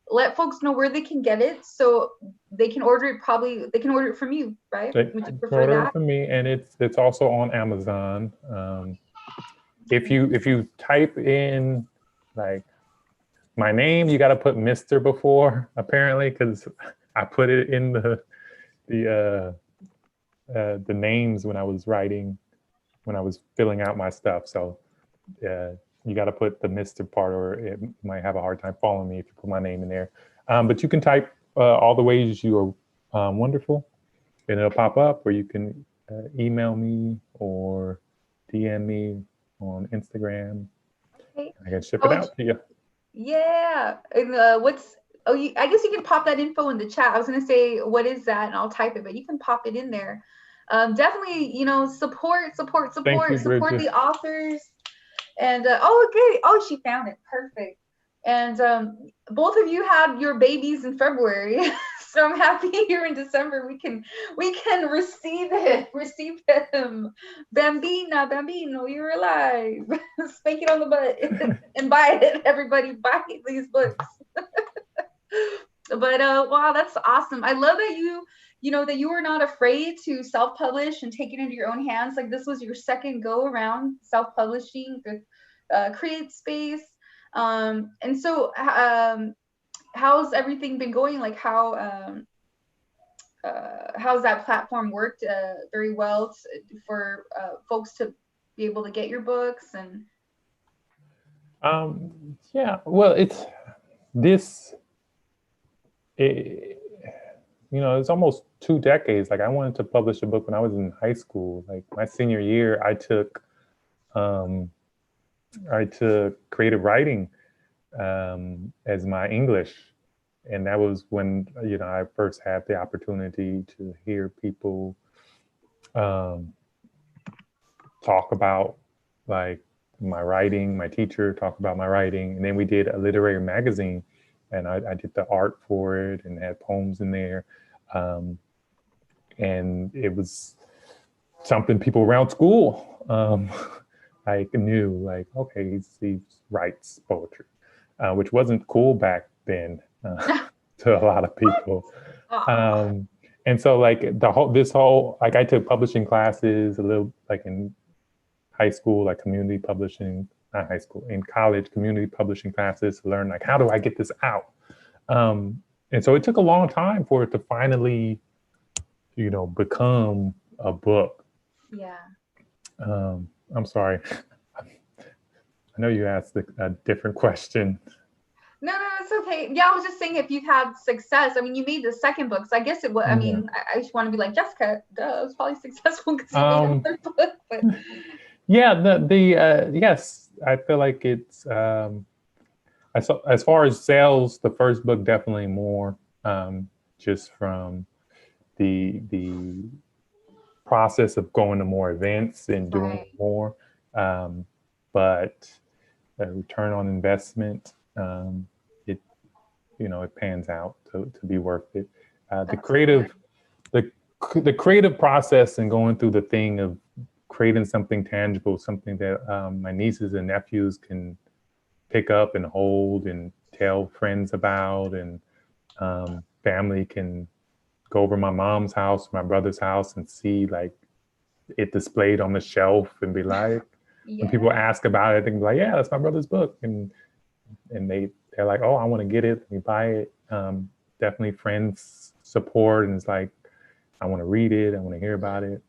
let folks know where they can get it, so they can order it. They can order it from you, right? Would you prefer order that? it from me, and it's also on Amazon. If you type in like my name, you got to put Mr. before, apparently, because I put it in the names when I was filling out my stuff. So you got to put the Mr. part, or it might have a hard time following me if you put my name in there. But you can type all the ways you are wonderful, and it'll pop up, or you can email me or DM me on Instagram. Okay. I can ship it out to you. Yeah. And I guess you can pop that info in the chat. I was gonna say, what is that? And I'll type it, but you can pop it in there. Definitely, support Thank you, Bridget. the authors. And okay. Oh, she found it. Perfect. And both of you had your babies in February. So I'm happy here in December we can receive them. Bambino, you're alive. Spank it on the butt and buy it. Everybody buy these books. But wow, that's awesome. I love that that you were not afraid to self-publish and take it into your own hands. Like, this was your second go around self-publishing with Create Space. And so how's everything been going? Like, how's that platform worked very well for folks to be able to get your books? And yeah, well, it's almost 2 decades. Like, I wanted to publish a book when I was in high school. Like, my senior year, I took creative writing as my English. And that was when, I first had the opportunity to hear people talk about like my writing, my teacher talk about my writing. And then we did a literary magazine, and I did the art for it and had poems in there. And it was something people around school like knew, like, okay, he writes poetry, which wasn't cool back then to a lot of people. And so like like, I took publishing classes a little, like in high school, like community publishing, not high school, in college, community publishing classes to learn, like, how do I get this out? And so it took a long time for it to finally, become a book. Yeah. I'm sorry. I know you asked a different question. No, it's okay. Yeah, I was just saying, if you've had success. I mean, you made the second book, so I guess it was. I mean, I just want to be like, Jessica, it was probably successful because you made another book. But yeah, yes, I feel like it's as far as sales, the first book definitely more, just from the process of going to more events and doing more, but return on investment, it pans out to be worth it. The creative process and going through the thing of creating something tangible, something that my nieces and nephews can pick up and hold and tell friends about, and family can go over my mom's house, my brother's house, and see like it displayed on the shelf and be like, when people ask about it, they can be like, yeah, that's my brother's book. And they're like, oh, I want to get it. We buy it. Definitely friends support, and it's like, I want to read it. I want to hear about it.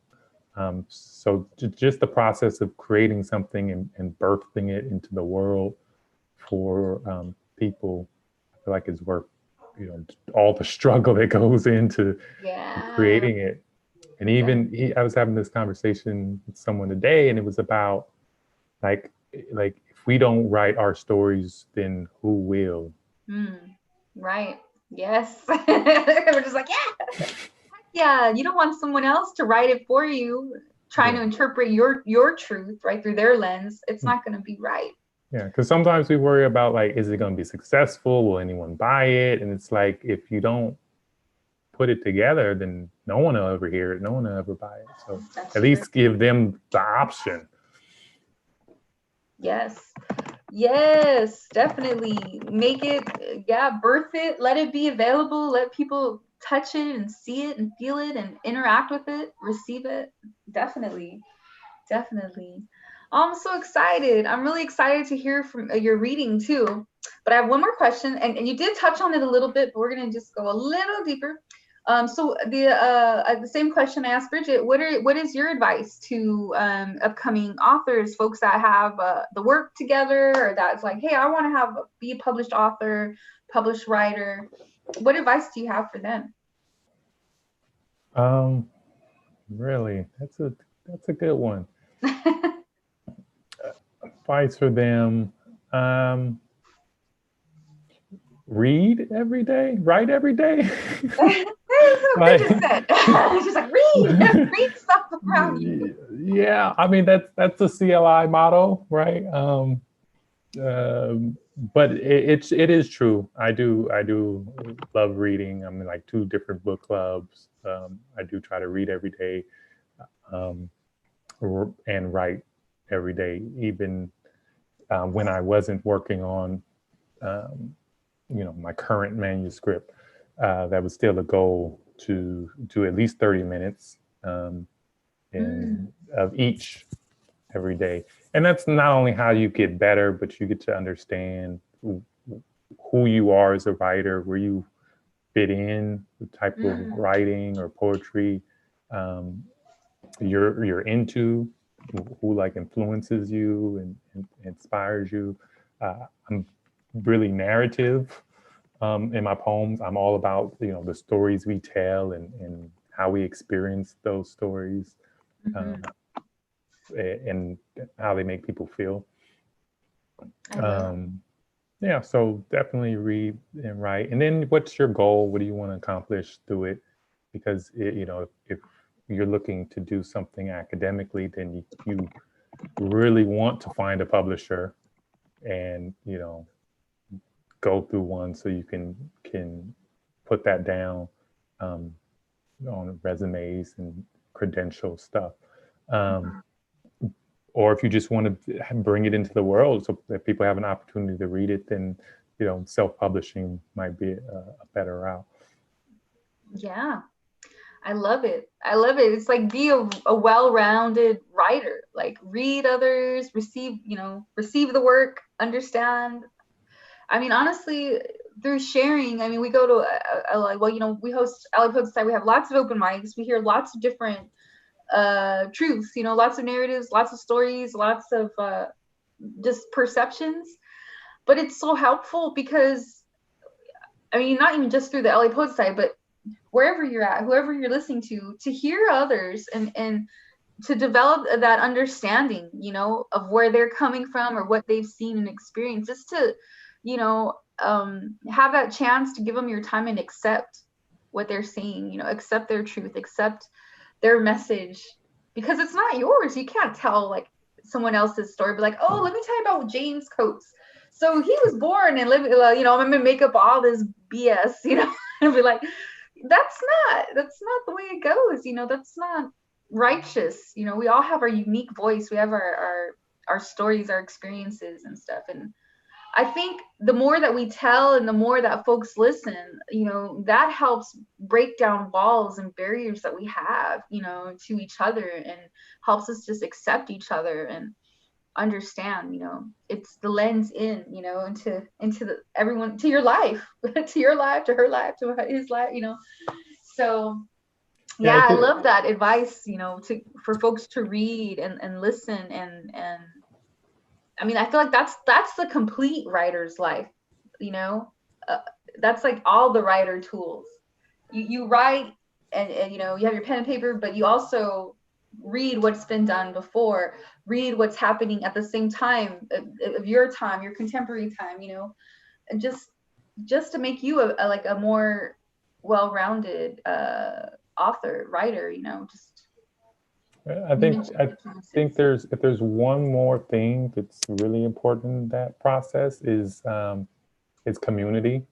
So just the process of creating something and birthing it into the world for people, I feel like is worth, all the struggle that goes into creating it. And even I was having this conversation with someone today, and it was about like if we don't write our stories, then who will? Right. Yes. We're just like, yeah. You don't want someone else to write it for you, trying to interpret your truth right through their lens. It's not going to be right. Yeah, because sometimes we worry about like, is it going to be successful? Will anyone buy it? And it's like, if you don't put it together, then no one will ever hear it. No one will ever buy it. So at least give them the option. Yes, definitely. Make it, birth it, let it be available, let people touch it and see it and feel it and interact with it, receive it. Definitely. I'm so excited. I'm really excited to hear from your reading too. But I have one more question, and you did touch on it a little bit, but we're gonna just go a little deeper. So the same question I asked Bridget, what is your advice to upcoming authors, folks that have the work together, or that's like, hey, I want to be a published author, published writer. What advice do you have for them? Really, that's a good one. Advice for them. Read every day, write every day. Bridget said. She's like, read stuff around you. Yeah, I mean that's a CLI motto, right? But it is true. I do love reading. I'm in like 2 different book clubs. I do try to read every day, and write every day, even when I wasn't working on my current manuscript. That was still a goal to do at least 30 minutes of each every day. And that's not only how you get better, but you get to understand who you are as a writer, where you fit in, the type of writing or poetry you're into, who like influences you and inspires you. I'm really narrative in my poems. I'm all about the stories we tell and how we experience those stories. And how they make people feel. So definitely read and write. And then what's your goal? What do you want to accomplish through it? Because if you're looking to do something academically, then you really want to find a publisher and go through one so you can put that down on resumes and credential stuff. Or if you just want to bring it into the world so that people have an opportunity to read it, then self-publishing might be a better route. Yeah, I love it. It's like be a well-rounded writer. Like read others, receive the work, understand. I mean, honestly, through sharing, I mean, we go to we host LA Poet Society. We have lots of open mics. We hear lots of different truths, lots of narratives, lots of stories, lots of just perceptions. But it's so helpful because, I mean, not even just through the LA Poet Society, but wherever you're at, whoever you're listening to hear others and to develop that understanding, of where they're coming from or what they've seen and experienced, just to, have that chance to give them your time and accept what they're saying, accept their truth, accept their message, because it's not yours. You can't tell like someone else's story, but like, oh, let me tell you about James Coates. So he was born and lived, I'm gonna make up all this BS, and be like, that's not the way it goes. That's not righteous. We all have our unique voice. We have our stories, our experiences and stuff. And I think the more that we tell and the more that folks listen, that helps break down walls and barriers that we have, to each other, and helps us just accept each other and understand, it's the lens in, into everyone, to your life, to your life, to her life, to his life, So Yeah, Yeah, I love that advice, for folks to read and listen and I mean, I feel like that's the complete writer's life, you know? Uh, that's like all the writer tools. You write and you have your pen and paper, but you also read what's been done before, read what's happening at the same time of your time, your contemporary time, and just to make you a more well-rounded author, writer, just I you think mentioned I think influences. there's if there's one more thing that's really important in that process is community,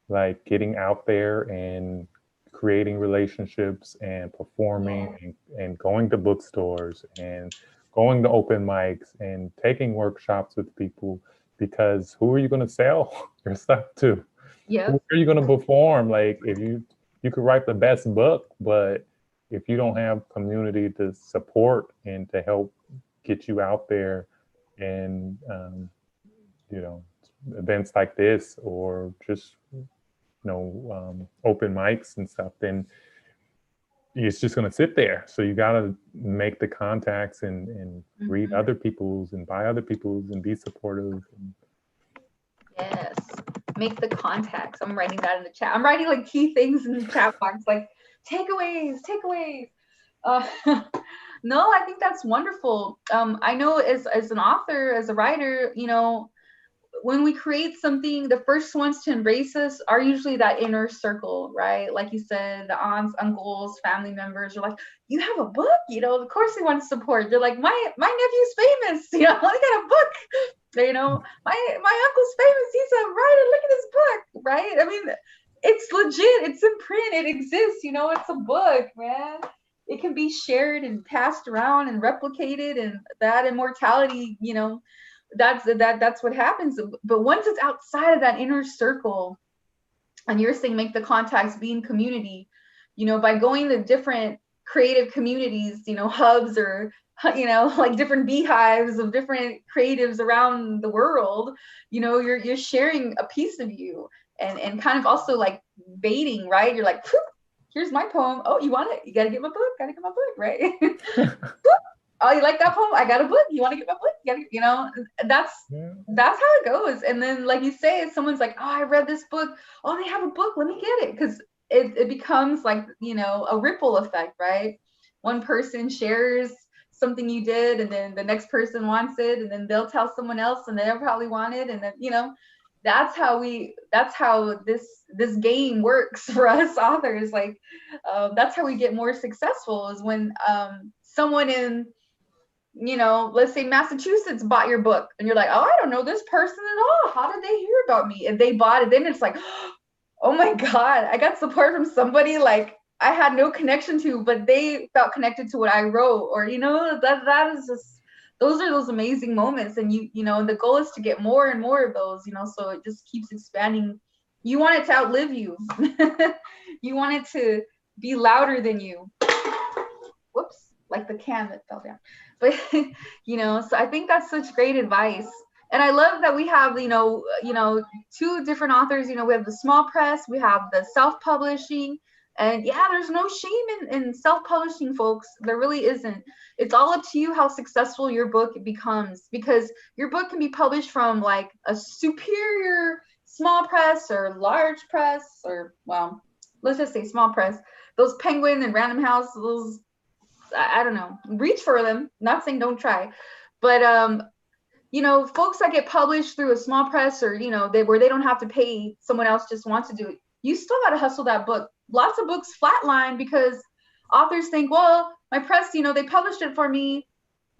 like getting out there and creating relationships and Yeah. performing and going to bookstores and going to open mics and taking workshops with people, because who are you going to sell your stuff to? Who Yep. are you going to perform? Like, if you could write the best book, but if you don't have community to support and to help get you out there and you know events like this, or just open mics and stuff, then it's just going to sit there. So you got to make the contacts and read Mhm. other people's and buy other people's and be supportive. Yes. Make the contacts. I'm writing that in the chat. I'm writing like key things in the chat box, like takeaways, takeaways. Uh, no, I think that's wonderful. I know as an author, as a writer, when we create something, the first ones to embrace us are usually that inner circle, right? Like you said, the aunts, uncles, family members are like, you have a book, of course they want to support. They're like, my nephew's famous, they got a book. My uncle's famous, he's a writer, look at his book, right? I mean, it's legit, it's in print, it exists, it's a book, man. It can be shared and passed around and replicated, and that immortality, that's what happens. But once it's outside of that inner circle, and you're saying make the contacts, be in community, by going to different creative communities, hubs, or like different beehives of different creatives around the world, you're sharing a piece of you, and kind of also like baiting, right? You're like, here's my poem. Oh, you want it? You gotta get my book. Gotta get my book, right? Oh, you like that poem? I got a book. You want to get my book? That's Yeah. that's how it goes. And then, like you say, if someone's like, oh, I read this book. Oh, they have a book. Let me get it. Because it becomes like, a ripple effect, right? One person shares something you did, and then the next person wants it, and then they'll tell someone else, and they'll probably want it. And then, that's how this game works for us authors. Like, that's how we get more successful, is when someone in let's say Massachusetts bought your book, and you're like, oh, I don't know this person at all. How did they hear about me? And they bought it. Then it's like, oh my God, I got support from somebody like I had no connection to, but they felt connected to what I wrote. Or, that is just, those are those amazing moments. And the goal is to get more and more of those, so it just keeps expanding. You want it to outlive you. You want it to be louder than you. Whoops, like the can that fell down. But so I think that's such great advice. And I love that we have two different authors. We have the small press, we have the self-publishing. And yeah, there's no shame in self-publishing, folks. There really isn't. It's all up to you how successful your book becomes, because your book can be published from like a superior small press or large press, or, well, let's just say small press. Those Penguin and Random House, those, I don't know, reach for them. Not saying don't try, but folks that get published through a small press, or where they don't have to pay, someone else just wants to do it. You still got to hustle that book. Lots of books flatline because authors think, well, my press, they published it for me,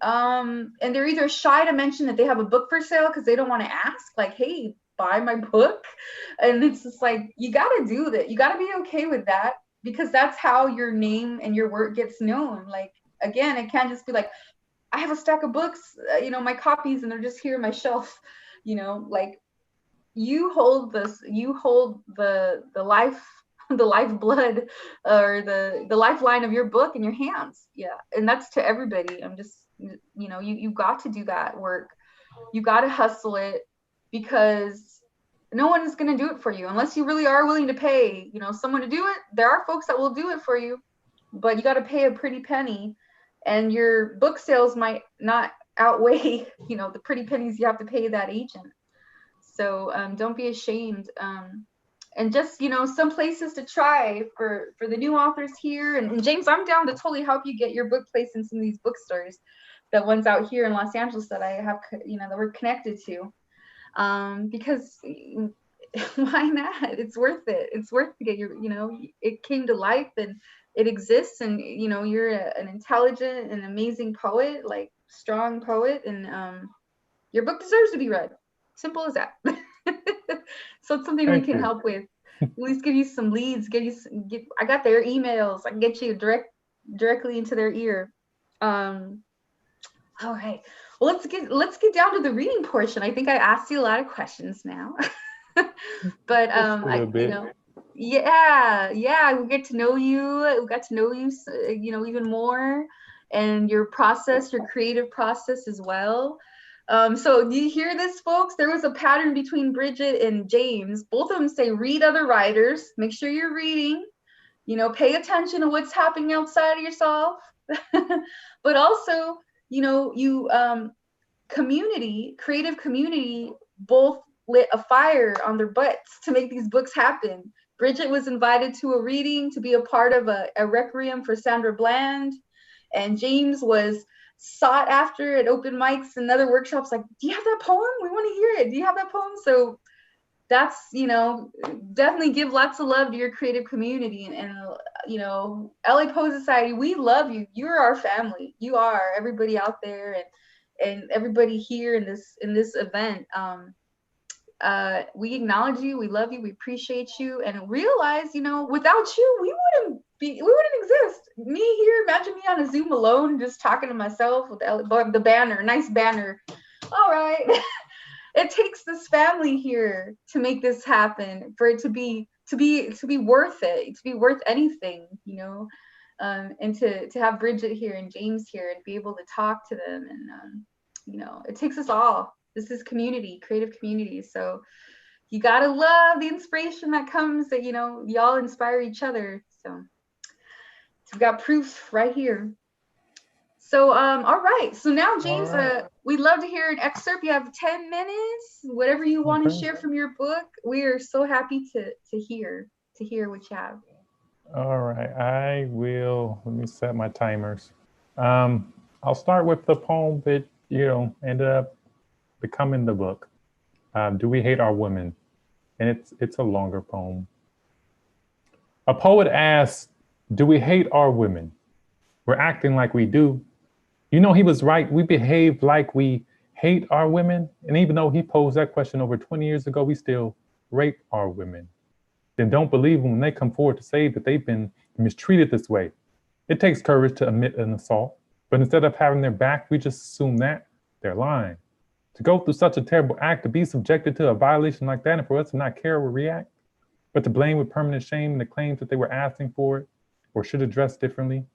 and they're either shy to mention that they have a book for sale because they don't want to ask, like, hey, buy my book. And it's just like, you got to do that. You got to be okay with that, because that's how your name and your work gets known. Like, again, it can't just be like, I have a stack of books, my copies, and they're just here on my shelf. Like, you hold the life, the lifeblood, or the lifeline of your book in your hands. Yeah, and that's to everybody. I'm just, you got to do that work. You got to hustle it, because no one is going to do it for you unless you really are willing to pay, someone to do it. There are folks that will do it for you, but you got to pay a pretty penny, and your book sales might not outweigh, the pretty pennies you have to pay that agent. So don't be ashamed. And just, some places to try for the new authors here. And James, I'm down to totally help you get your book placed in some of these bookstores, the ones out here in Los Angeles that I have, that we're connected to. Because why not? It's worth it. It's worth to get your, it came to life and it exists, and you're an intelligent and amazing poet, like strong poet, and your book deserves to be read. Simple as that. So it's something we can help with. At least give you some leads. I got their emails. I can get you directly into their ear. All right. Well, let's get down to the reading portion. I think I asked you a lot of questions now. But yeah, we get to know you. We got to know you, even more, and your process, your creative process as well. So do you hear this, folks? There was a pattern between Bridget and James. Both of them say read other writers. Make sure you're reading. Pay attention to what's happening outside of yourself. But also, creative community, both lit a fire on their butts to make these books happen. Bridget was invited to a reading to be a part of a requiem for Sandra Bland, and James was sought after at open mics and other workshops, like, do you have that poem? We want to hear it. Do you have that poem? So that's, definitely give lots of love to your creative community. And LA Poet Society, we love you. You're our family. You are everybody out there, and everybody here in this event. We acknowledge you, we love you, we appreciate you, and realize, without you, we wouldn't exist. Me here, imagine me on a Zoom alone, just talking to myself with the banner, nice banner. All right. It takes this family here to make this happen, for it to be worth it, to be worth anything, and to have Bridget here and James here and be able to talk to them. And, it takes us all. This is community, creative community. So you gotta love the inspiration that comes, that, y'all inspire each other. So we've got proof right here. So, all right. So now, James, we'd love to hear an excerpt. You have 10 minutes, whatever you want to share from your book. We are so happy to hear what you have. All right, I will, let me set my timers. I'll start with the poem that, ended up becoming the book. Do We Hate Our Women? And it's a longer poem. A poet asks, do we hate our women? We're acting like we do. He was right. We behave like we hate our women. And even though he posed that question over 20 years ago, we still rape our women. Then don't believe them when they come forward to say that they've been mistreated this way. It takes courage to admit an assault, but instead of having their back, we just assume that they're lying. To go through such a terrible act, to be subjected to a violation like that, and for us to not care or react, but to blame with permanent shame the claims that they were asking for it or should address differently.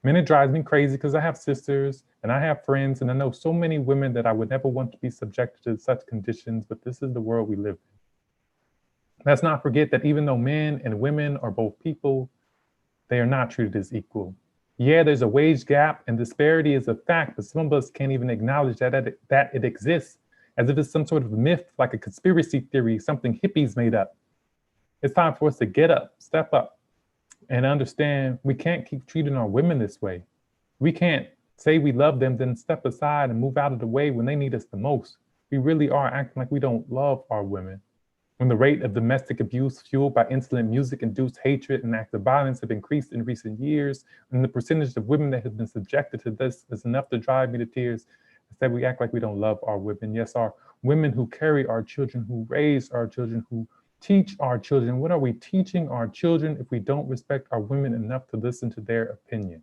Man, it drives me crazy because I have sisters and I have friends, and I know so many women that I would never want to be subjected to such conditions, but this is the world we live in. Let's not forget that even though men and women are both people, they are not treated as equal. Yeah, there's a wage gap and disparity is a fact, but some of us can't even acknowledge that it exists, as if it's some sort of myth, like a conspiracy theory, something hippies made up. It's time for us to get up, step up, and understand we can't keep treating our women this way. We can't say we love them, then step aside and move out of the way when they need us the most. We really are acting like we don't love our women. When the rate of domestic abuse fueled by insolent music-induced hatred and acts of violence have increased in recent years, and the percentage of women that have been subjected to this is enough to drive me to tears, instead we act like we don't love our women. Yes, our women who carry our children, who raise our children, who teach our children. What are we teaching our children if we don't respect our women enough to listen to their opinion?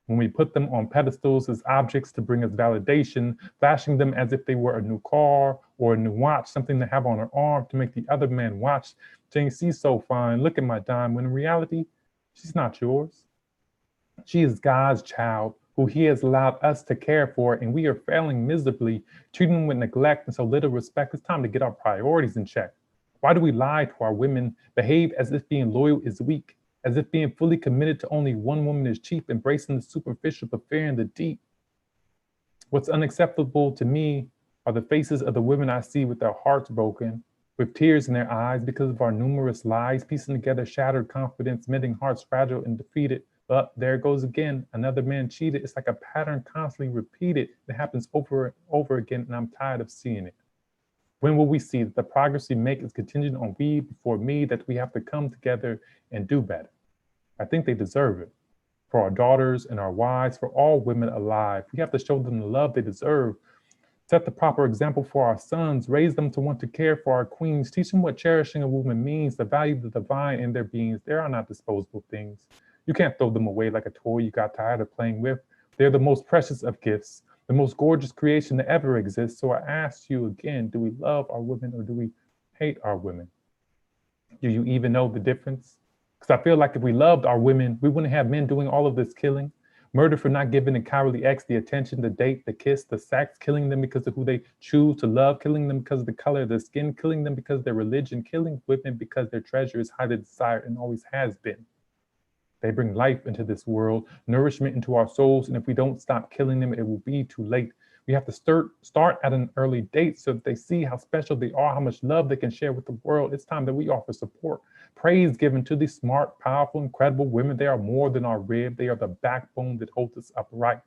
When we put them on pedestals as objects to bring us validation, flashing them as if they were a new car or a new watch, something to have on her arm to make the other man watch, saying, she's so fine, look at my dime, when in reality, she's not yours. She is God's child, who he has allowed us to care for, and we are failing miserably, treating them with neglect and so little respect. It's time to get our priorities in check. Why do we lie to our women, behave as if being loyal is weak? as if being fully committed to only one woman is cheap, embracing the superficial but fearing the deep. What's unacceptable to me are the faces of the women I see with their hearts broken, with tears in their eyes because of our numerous lies, piecing together shattered confidence, mending hearts fragile and defeated. But there it goes again, another man cheated. It's like a pattern constantly repeated. It happens over and over again, and I'm tired of seeing it. When will we see that the progress we make is contingent on we before me, that we have to come together and do better? I think they deserve it. For our daughters and our wives, for all women alive, we have to show them the love they deserve. Set the proper example for our sons, raise them to want to care for our queens, teach them what cherishing a woman means, the value of the divine in their beings. They are not disposable things. You can't throw them away like a toy you got tired of playing with. They're the most precious of gifts, the most gorgeous creation that ever exists. So I ask you again, do we love our women or do we hate our women? Do you even know the difference? Because I feel like if we loved our women, we wouldn't have men doing all of this killing. Murder for not giving a cowardly ex the attention, the date, the kiss, the sex, killing them because of who they choose to love, killing them because of the color of their skin, killing them because of their religion, killing women because their treasure is highly desired and always has been. They bring life into this world, nourishment into our souls, and if we don't stop killing them, it will be too late. We have to start at an early date so that they see how special they are, how much love they can share with the world. It's time that we offer support, praise given to these smart, powerful, incredible women. They are more than our rib. They are the backbone that holds us upright.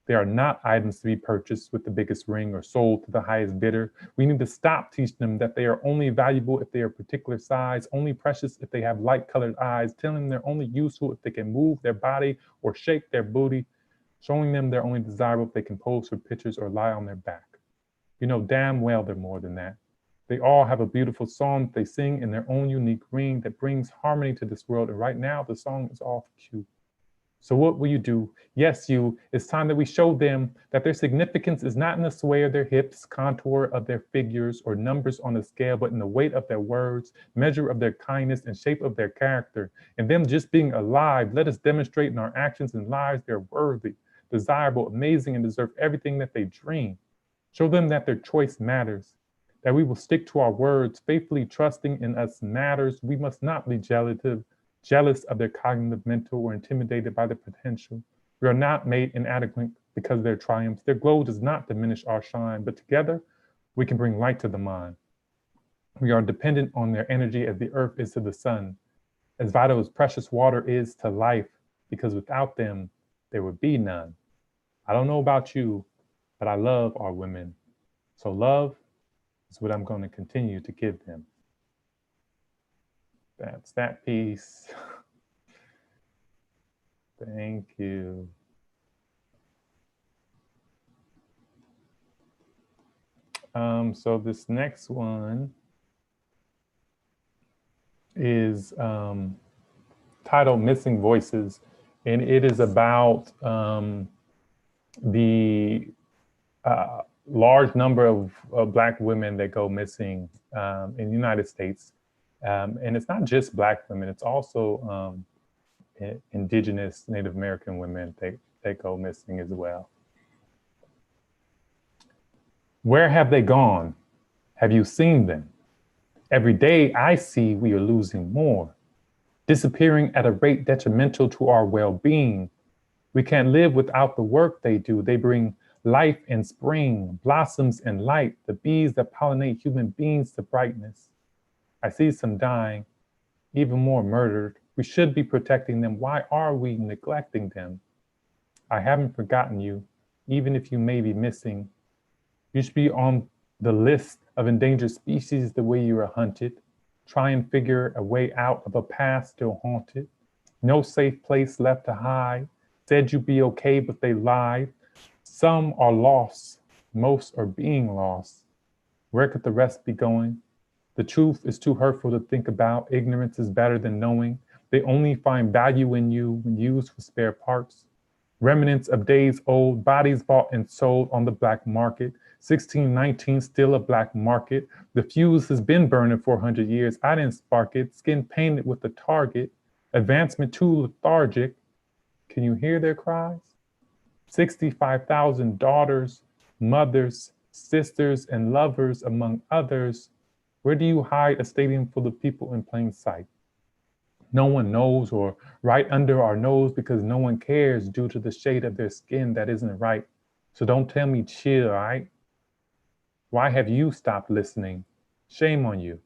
They are not items to be purchased with the biggest ring or sold to the highest bidder. We need to stop teaching them that they are only valuable if they are a particular size, only precious if they have light-colored eyes, telling them they're only useful if they can move their body or shake their booty, showing them they're only desirable if they can pose for pictures or lie on their back. You know damn well they're more than that. They all have a beautiful song that they sing in their own unique ring that brings harmony to this world, and right now the song is off cue. So what will you do? Yes, you. It's time that we show them that their significance is not in the sway of their hips, contour of their figures, or numbers on the scale, but in the weight of their words, measure of their kindness, and shape of their character. And them just being alive, let us demonstrate in our actions and lives they're worthy, desirable, amazing, and deserve everything that they dream. Show them that their choice matters, that we will stick to our words, faithfully trusting in us matters. We must not be jealous of their cognitive, mental, or intimidated by their potential. We are not made inadequate because of their triumphs. Their glow does not diminish our shine, but together we can bring light to the mind. We are dependent on their energy as the earth is to the sun, as vital as precious water is to life, because without them, there would be none. I don't know about you, but I love our women. So love is what I'm going to continue to give them. That's that piece. Thank you. So this next one is titled Missing Voices, and it is about the large number of Black women that go missing in the United States. And it's not just Black women, it's also Indigenous Native American women that go missing as well. Where have they gone? Have you seen them? Every day I see we are losing more, disappearing at a rate detrimental to our well-being. We can't live without the work they do. They bring life and spring, blossoms and light, the bees that pollinate human beings to brightness. I see some dying, even more murdered. We should be protecting them. Why are we neglecting them? I haven't forgotten you, even if you may be missing. You should be on the list of endangered species the way you are hunted. Try and figure a way out of a past still haunted. No safe place left to hide. Said you'd be okay, but they lied. Some are lost. Most are being lost. Where could the rest be going? The truth is too hurtful to think about. Ignorance is better than knowing. They only find value in you when used for spare parts. Remnants of days old, bodies bought and sold on the black market. 1619, still a black market. The fuse has been burning for 100 years. I didn't spark it. Skin painted with the target. Advancement too lethargic. Can you hear their cries? 65,000 daughters, mothers, sisters, and lovers, among others. Where do you hide a stadium full of people in plain sight? No one knows, or right under our nose, because no one cares due to the shade of their skin that isn't right. So don't tell me chill, all right? Why have you stopped listening? Shame on you.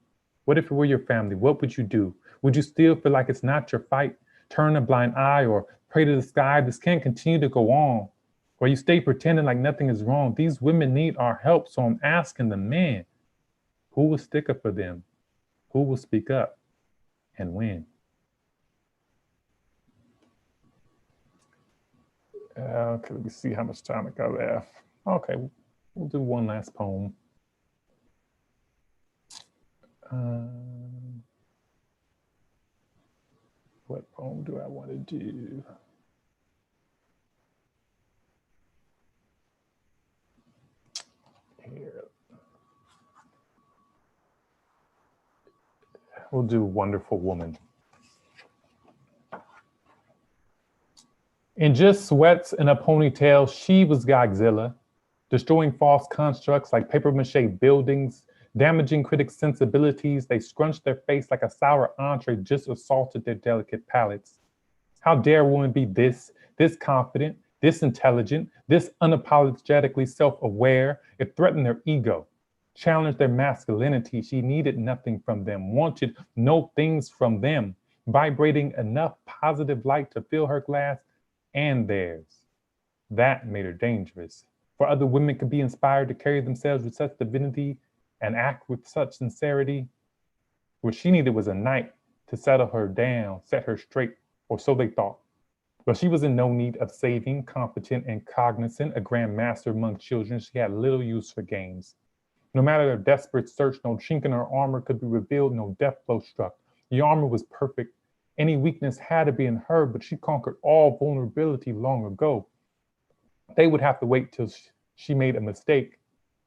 What if it were your family? What would you do? Would you still feel like it's not your fight? Turn a blind eye or pray to the sky? This can't continue to go on. Or you stay pretending like nothing is wrong. These women need our help, so I'm asking the men, who will stick up for them? Who will speak up? And when? Okay, let me see how much time I got left. Okay, we'll do one last poem. What poem do I want to do? Here. We'll do Wonderful Woman. In just sweats and a ponytail, she was Godzilla, destroying false constructs like papier-mâché buildings, damaging critics' sensibilities. They scrunched their face like a sour entree just assaulted their delicate palates. How dare a woman be this confident, this intelligent, this unapologetically self-aware? It threatened their ego, challenged their masculinity. She needed nothing from them, wanted no things from them, vibrating enough positive light to fill her glass and theirs. That made her dangerous. For other women could be inspired to carry themselves with such divinity and act with such sincerity. What she needed was a knight to settle her down, set her straight, or so they thought. But she was in no need of saving, competent and cognizant, a grand master among children. She had little use for games. No matter their desperate search, no chink in her armor could be revealed, no death blow struck. The armor was perfect. Any weakness had to be in her, but she conquered all vulnerability long ago. They would have to wait till she made a mistake.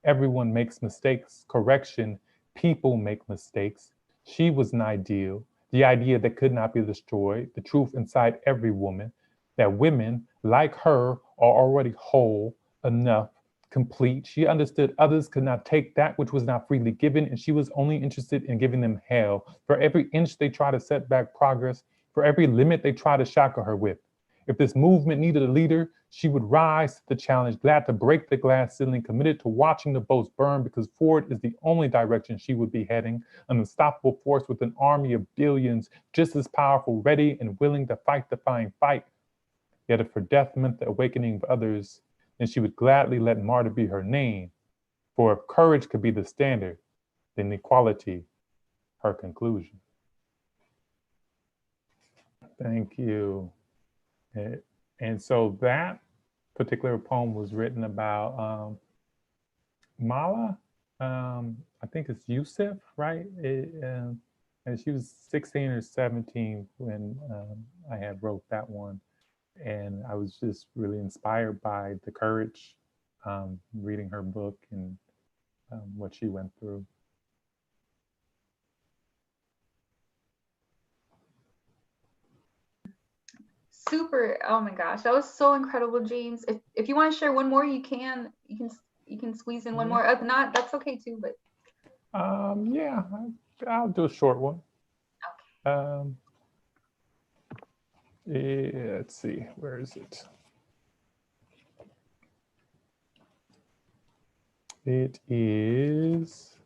Everyone makes mistakes. Correction, people make mistakes. She was an ideal, the idea that could not be destroyed, the truth inside every woman, that women, like her, are already whole, enough, complete. She understood others could not take that which was not freely given, and she was only interested in giving them hell. For every inch they try to set back progress, for every limit they try to shackle her with. If this movement needed a leader, she would rise to the challenge, glad to break the glass ceiling, committed to watching the boats burn, because forward is the only direction she would be heading, an unstoppable force with an army of billions, just as powerful, ready and willing to fight the fine fight. Yet if her death meant the awakening of others, then she would gladly let martyr be her name. For if courage could be the standard, then equality, her conclusion. Thank you. And so that particular poem was written about Mala. I think it's Yusuf, right? And she was 16 or 17 when I had wrote that one. And I was just really inspired by the courage, reading her book and what she went through. Super. Oh my gosh, that was so incredible, James. If you want to share one more, you can squeeze in one more. If not, that's okay too. But yeah, I'll do a short one. Okay. Yeah, let's see, where is it? It is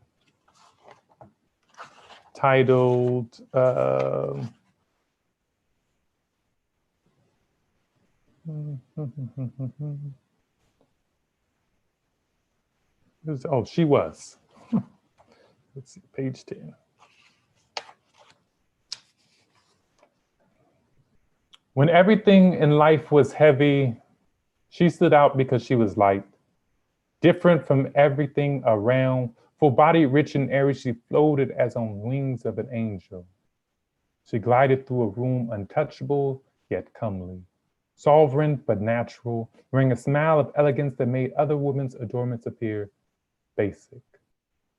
titled oh, She Was. Let's see, page 10. When everything in life was heavy, she stood out because she was light, different from everything around. Full-bodied, rich and airy, she floated as on wings of an angel. She glided through a room untouchable, yet comely, sovereign but natural, wearing a smile of elegance that made other women's adornments appear basic.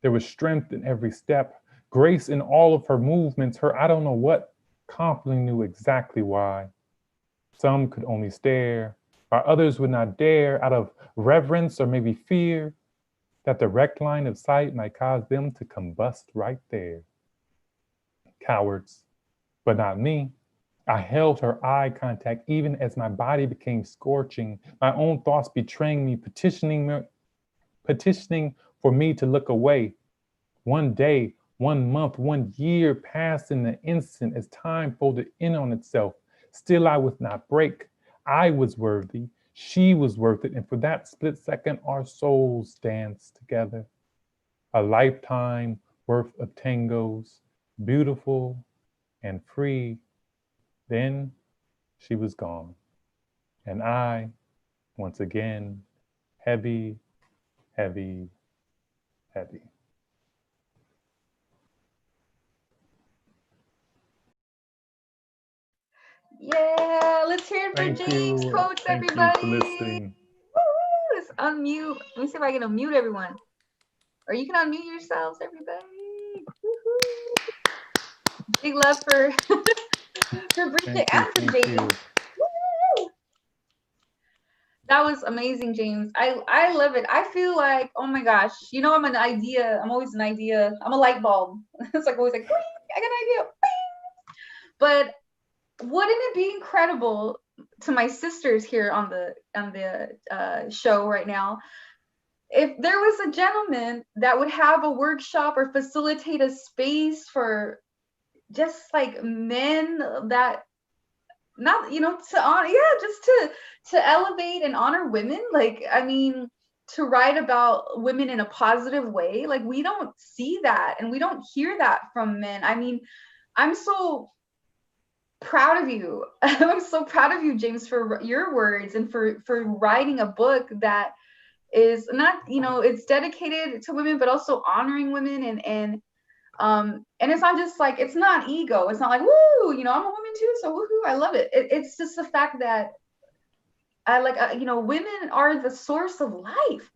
There was strength in every step, grace in all of her movements. Her I don't know what confidently knew exactly why. Some could only stare, while others would not dare out of reverence or maybe fear that the direct line of sight might cause them to combust right there. Cowards, but not me. I held her eye contact even as my body became scorching, my own thoughts betraying me, petitioning for me to look away. One day, 1 month, 1 year passed in an instant as time folded in on itself. Still, I would not break. I was worthy. She was worth it. And for that split second, our souls danced together. A lifetime worth of tangos, beautiful and free. Then she was gone. And I, once again, heavy, heavy, heavy. Yeah, let's hear it for Thank James you. Coates, Thank everybody. you for listening. Woo! Let's unmute. Let me see if I can unmute everyone. Or you can unmute yourselves, everybody. Woo-hoo. Big love for for Bridget and for James. Woo! That was amazing, James. I love it. I feel like, oh my gosh, you know, I'm always an idea. I'm a light bulb. It's like always like, I got an idea. But wouldn't it be incredible to my sisters here on the show right now if there was a gentleman that would have a workshop or facilitate a space for just like men that not to honor, just to elevate and honor women, like, I mean, to write about women in a positive way. Like, we don't see that and we don't hear that from men. I mean, I'm so proud of you. I'm so proud of you, James, for your words and for writing a book that is not, it's dedicated to women, but also honoring women and it's not just like, it's not ego. It's not like, woo, I'm a woman too, so woohoo, I love it. It's just the fact that I like, women are the source of life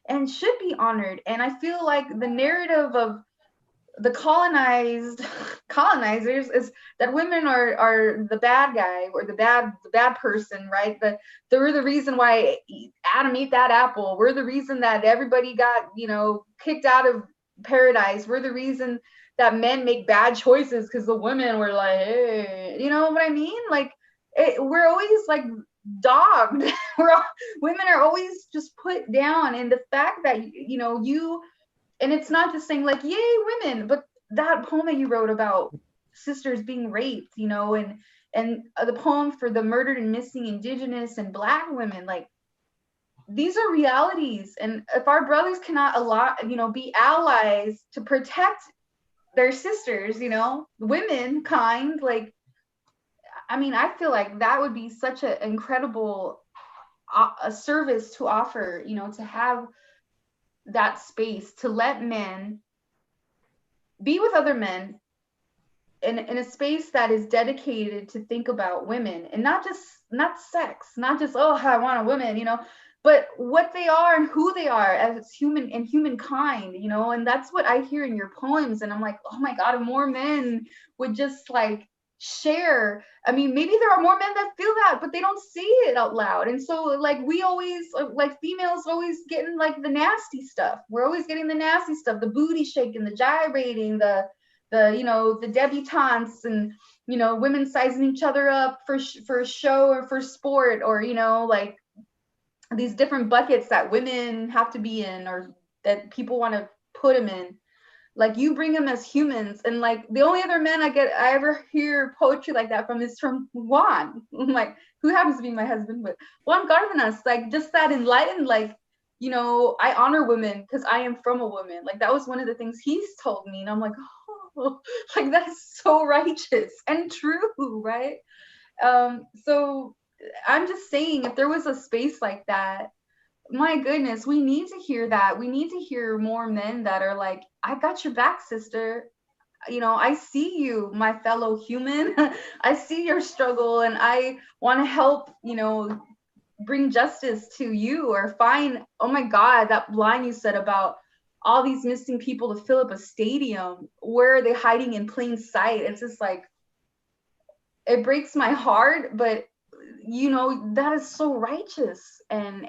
and should be honored. And I feel like the narrative of the colonizers is that women are the bad guy or the bad person, right? We're the reason why Adam ate that apple. We're the reason that everybody got, kicked out of paradise. We're the reason that men make bad choices because the women were like, hey, you know what I mean? Like, we're always like dogged. Women are always just put down. And the fact that, and it's not just saying like, yay, women, but that poem that you wrote about sisters being raped, and the poem for the murdered and missing Indigenous and Black women, like, these are realities. And if our brothers cannot be allies to protect their sisters, womenkind, like, I mean, I feel like that would be such an incredible a service to offer, to have that space to let men be with other men in a space that is dedicated to think about women and not sex, not just, oh, I want a woman, but what they are and who they are as human and humankind, and that's what I hear in your poems. And I'm like, oh my God, if more men would just like share. I mean, maybe there are more men that feel that, but they don't say it out loud. And so like, we always, like, females always getting like the nasty stuff. We're always getting the nasty stuff, the booty shaking, the gyrating, the debutantes, and women sizing each other up for show or for sport, or like these different buckets that women have to be in, or that people want to put them in. Like, you bring them as humans. And like, the only other men I ever hear poetry like that from is from Juan, like, who happens to be my husband, but Juan Cardenas, like, just that enlightened, like, I honor women because I am from a woman. Like, that was one of the things he's told me. And I'm like, oh, like, that is so righteous and true, right? So I'm just saying, if there was a space like that, my goodness, we need to hear that. We need to hear more men that are like, I got your back, sister. I see you, my fellow human. I see your struggle, and I want to help, bring justice to you, or find, oh my God, that line you said about all these missing people to fill up a stadium. Where are they hiding in plain sight? It's just like, it breaks my heart, but that is so righteous, and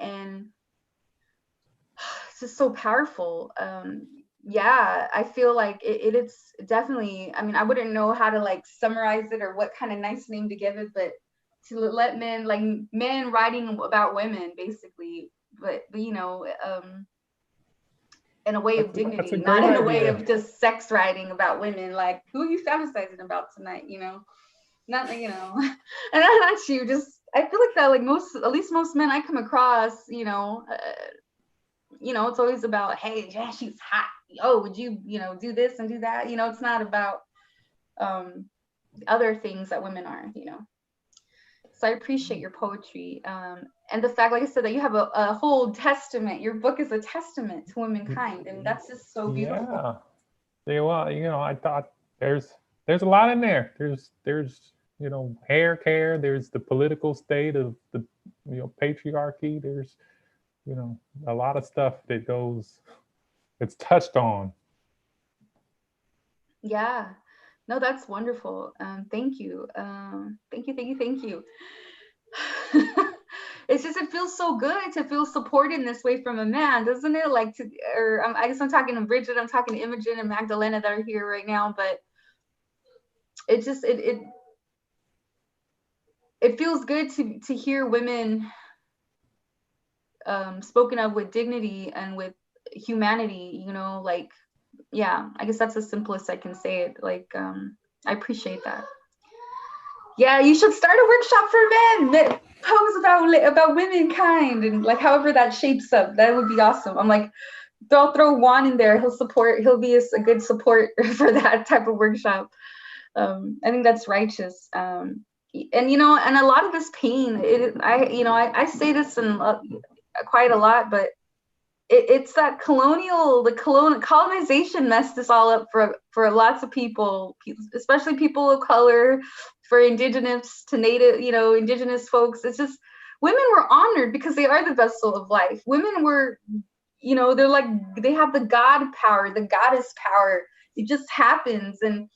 it's just so powerful. yeah, I feel like it's definitely, I mean, I wouldn't know how to like summarize it or what kind of nice name to give it, but to let men, like men writing about women basically, but you know, in a way of That's a dignity, not great in a way idea. of just sex writing about women, like who are you fantasizing about tonight, you know? Not, you know, and not you, just, I feel like that, like most, at least most men I come across, it's always about, hey, yeah, she's hot. Oh, would you, do this and do that? It's not about other things that women are, So I appreciate your poetry. And the fact, like I said, that you have a whole testament. Your book is a testament to womankind. And that's just so beautiful. Yeah. Well, I thought there's a lot in there. There's hair care. There's the political state of the patriarchy. There's a lot of stuff that goes. It's touched on. Yeah. No, that's wonderful. Thank you. Thank you, thank you, thank you. It's just, it feels so good to feel supported in this way from a man, doesn't it? Like I guess I'm talking to Bridget, I'm talking to Imogen and Magdalena that are here right now, but it just, it feels good to hear women spoken of with dignity and with humanity, like, yeah, I guess that's the simplest I can say it. Like, I appreciate that. Yeah, you should start a workshop for men that pose about womankind, and like however that shapes up. That would be awesome. I'm like, throw Juan in there. He'll be a good support for that type of workshop. I think that's righteous. And and a lot of this pain, I say this in quite a lot, but it's that colonization messed this all up for lots of people, especially people of color, for indigenous to native, indigenous folks. It's just, women were honored because they are the vessel of life. Women were, they're like, they have the God power, the goddess power. It just happens. And,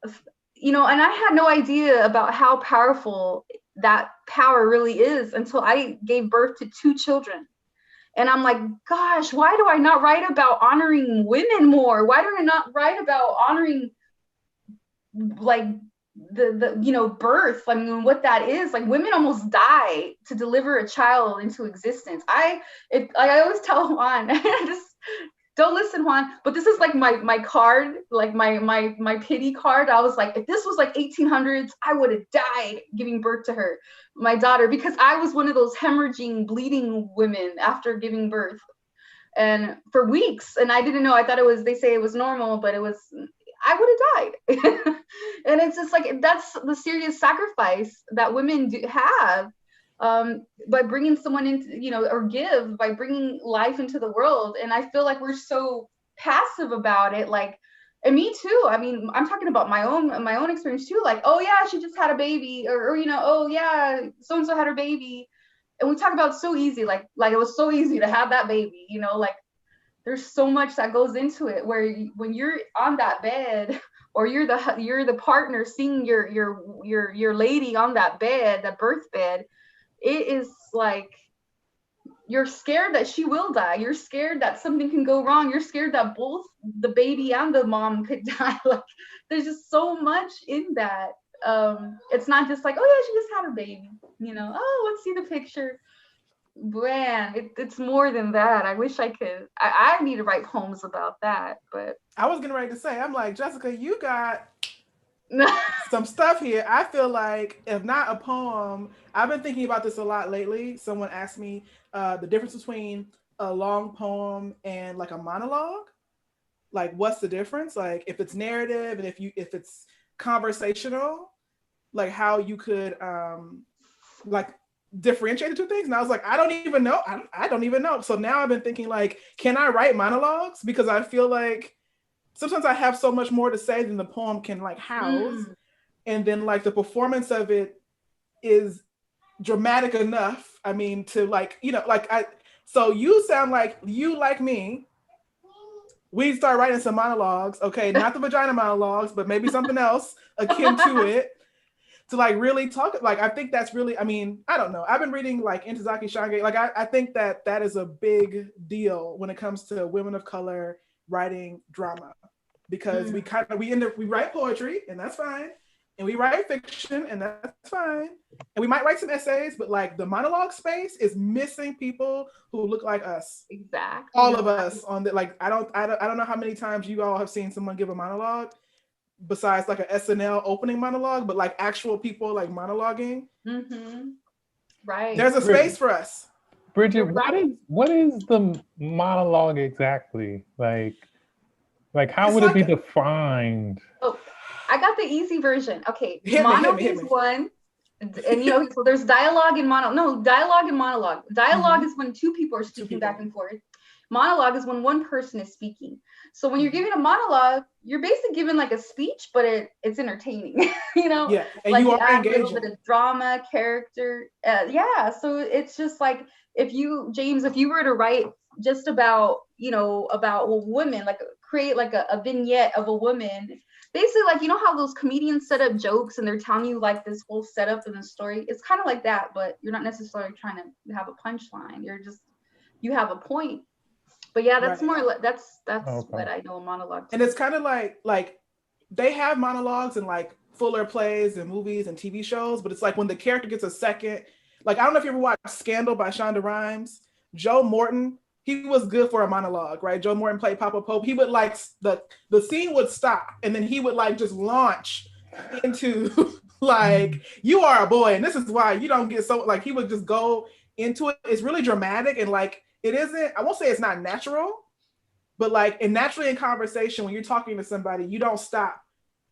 and I had no idea about how powerful that power really is until I gave birth to 2 children. And I'm like, gosh, why do I not write about honoring women more? Why do I not write about honoring like the birth? I mean, what that is, like, women almost die to deliver a child into existence. I always tell Juan, just don't listen, Juan, but this is like my card, like my pity card. I was like, if this was like 1800s, I would have died giving birth to her, my daughter, because I was one of those hemorrhaging, bleeding women after giving birth, and for weeks. And I didn't know. I thought they say it was normal, but I would have died. And it's just like, that's the serious sacrifice that women have. By bringing someone into, or by bringing life into the world. And I feel like we're so passive about it. Like, and me too. I mean, I'm talking about my own experience too. Like, oh yeah, she just had a baby, or oh yeah, so-and-so had her baby. And we talk about so easy, like it was so easy to have that baby, like there's so much that goes into it, where when you're on that bed, or you're the partner seeing your lady on that bed, that birth bed, it is like, you're scared that she will die. You're scared that something can go wrong. You're scared that both the baby and the mom could die. Like, there's just so much in that. It's not just like, oh yeah, she just had a baby, oh, let's see the picture. Man, it's more than that. I wish I could. I need to write poems about that, but I was getting ready to say, I'm like, Jessica, you got some stuff here. I feel like, if not a poem, I've been thinking about this a lot lately. Someone asked me the difference between a long poem and like a monologue. Like, what's the difference? Like, if it's narrative and if it's conversational, like how you could like differentiate the two things. And I was like, I don't even know. I don't even know. So now I've been thinking, like, can I write monologues? Because I feel like sometimes I have so much more to say than the poem can like house. And then like the performance of it is dramatic enough. I mean, to like, so you sound like you, like me, we start writing some monologues. Okay, not the vagina monologues, but maybe something else akin to it, to like really talk. Like, I think that's really, I mean, I don't know. I've been reading like Ntozake Shange. Like, I think that is a big deal when it comes to women of color writing drama, because we write poetry, and that's fine, and we write fiction, and that's fine, and we might write some essays, but like the monologue space is missing people who look like us. Exactly. All of us on the, like, I don't know how many times you all have seen someone give a monologue besides like an SNL opening monologue, but like actual people like monologuing. Mm-hmm. Right. There's a space for us. Bridget, what is the monologue exactly? Like how would it be defined? Oh, I got the easy version. Okay, Hit monologue me. is one, and you know, so there's dialogue and monologue. No, dialogue and monologue. Dialogue is when two people are speaking back and forth. Monologue is when one person is speaking. So when you're giving a monologue, you're basically giving like a speech, but it's entertaining. You know, yeah, and like you are add engaging. a little bit of drama, character. Yeah, so it's just like James, if you were to write just about, you know, about women, like create like a vignette of a woman, basically, like, you know how those comedians set up jokes and they're telling you like this whole setup in the story. It's kind of like that, but you're not necessarily trying to have a punchline. You have a point. But yeah, that's more that's what I know a monologue. And it's kind of like they have monologues in like fuller plays and movies and TV shows, but it's like when the character gets a second. Like, I don't know if you ever watched Scandal by Shonda Rhimes. Joe Morton, he was good for a monologue, right? Joe Morton played Papa Pope. He would like the scene would stop, and then he would like just launch into like, you are a boy, and this is why you don't get so, like, he would just go into it. It's really dramatic, and like, it isn't, I won't say it's not natural, but like, and naturally in conversation, when you're talking to somebody, you don't stop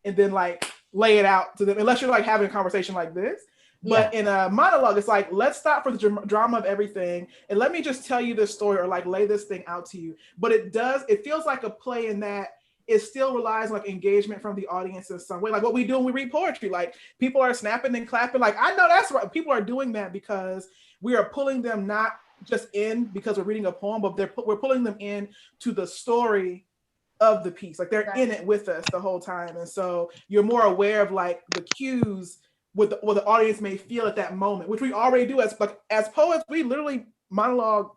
and then like lay it out to them, unless you're like having a conversation like this. But in a monologue, it's like, let's stop for the drama of everything, and let me just tell you this story, or like lay this thing out to you. But it feels like a play in that it still relies on like engagement from the audience in some way. Like what we do when we read poetry, like people are snapping and clapping. Like, I know that's right. People are doing that because we are pulling them not just in because we're reading a poem, but we're pulling them in to the story of the piece. Like, they're in it with us the whole time. And so you're more aware of like the cues what the audience may feel at that moment, which we already do as poets. We literally monologue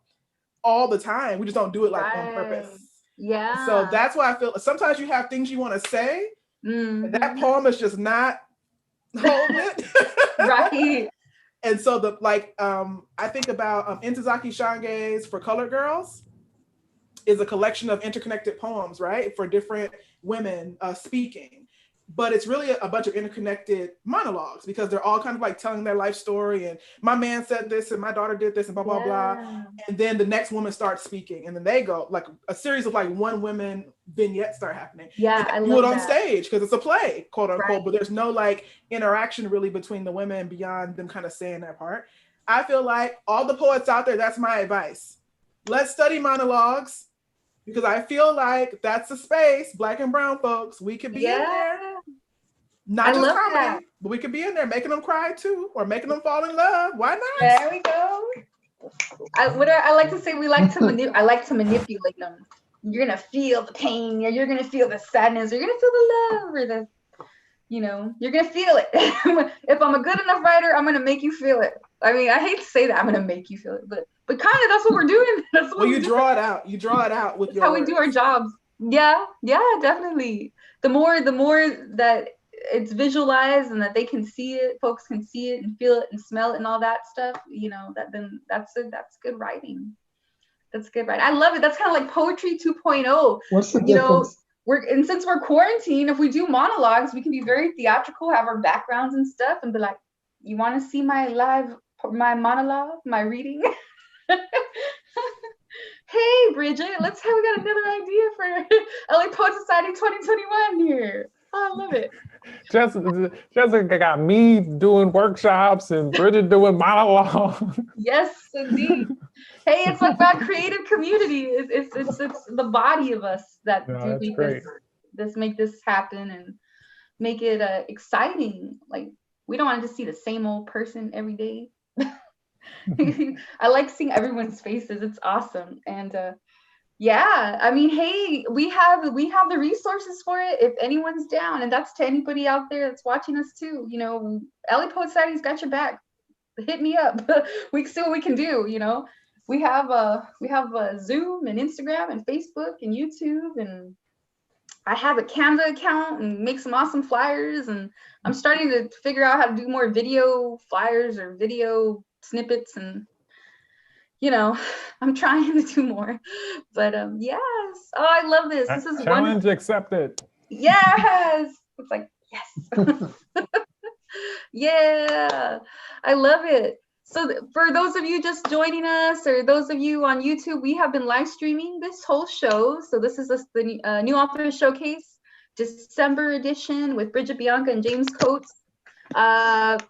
all the time. We just don't do it like on purpose. Yeah. So that's why I feel sometimes you have things you want to say, and that poem is just not holding it. Right. And so I think about Ntozake Shange's For Colored Girls is a collection of interconnected poems, right, for different women speaking. But it's really a bunch of interconnected monologues because they're all kind of like telling their life story, and my man said this and my daughter did this and blah, blah, blah. And then the next woman starts speaking, and then they go, like a series of like one woman vignettes start happening. Yeah, I do it on stage because it's a play, quote unquote, but there's no like interaction really between the women beyond them kind of saying their part. I feel like all the poets out there, that's my advice. Let's study monologues, because I feel like that's a space, Black and brown folks, we could be in there. Not just comedy, but we could be in there making them cry too, or making them fall in love. Why not? There we go. I like to say, I like to manipulate them. You're gonna feel the pain, you're gonna feel the sadness, you're gonna feel the love, or the, you know, you're gonna feel it. If I'm a good enough writer, I'm gonna make you feel it. I mean, I hate to say that, I'm gonna make you feel it, but kind of that's what we're doing. That's what you draw it out. You draw it out with your how words. We do our jobs. Yeah, definitely. The more that it's visualized and that they can see it, folks can see it and feel it and smell it and all that stuff, you know, that's good writing. That's good writing. I love it. That's kind of like poetry 2.0. What's the difference? Since we're quarantined, if we do monologues, we can be very theatrical, have our backgrounds and stuff, and be like, you want to see my monologue, my reading? Hey, Bridget, we got another idea for LA Poet Society 2021 here. Oh, I love it. Jessica got me doing workshops and Bridget doing monologue. Yes, indeed. Hey, it's like that creative community. It's the body of us that make this happen and make it exciting. Like, we don't want to just see the same old person every day. I like seeing everyone's faces. It's awesome. And yeah, I mean, hey, we have the resources for it if anyone's down, and that's to anybody out there that's watching us too. You know, LA Poet Society's got your back. Hit me up. We can see what we can do, you know. We have Zoom and Instagram and Facebook and YouTube, and I have a Canva account and make some awesome flyers, and I'm starting to figure out how to do more video flyers or video snippets, and I'm trying to do more. But yes. Oh, I love this. This is challenge accepted. Yes. It's like, yes. Yeah. I love it. So for those of you just joining us, or those of you on YouTube, we have been live streaming this whole show. So this is the New Authors Showcase December edition with Bridget Bianca and James Coates. Mr.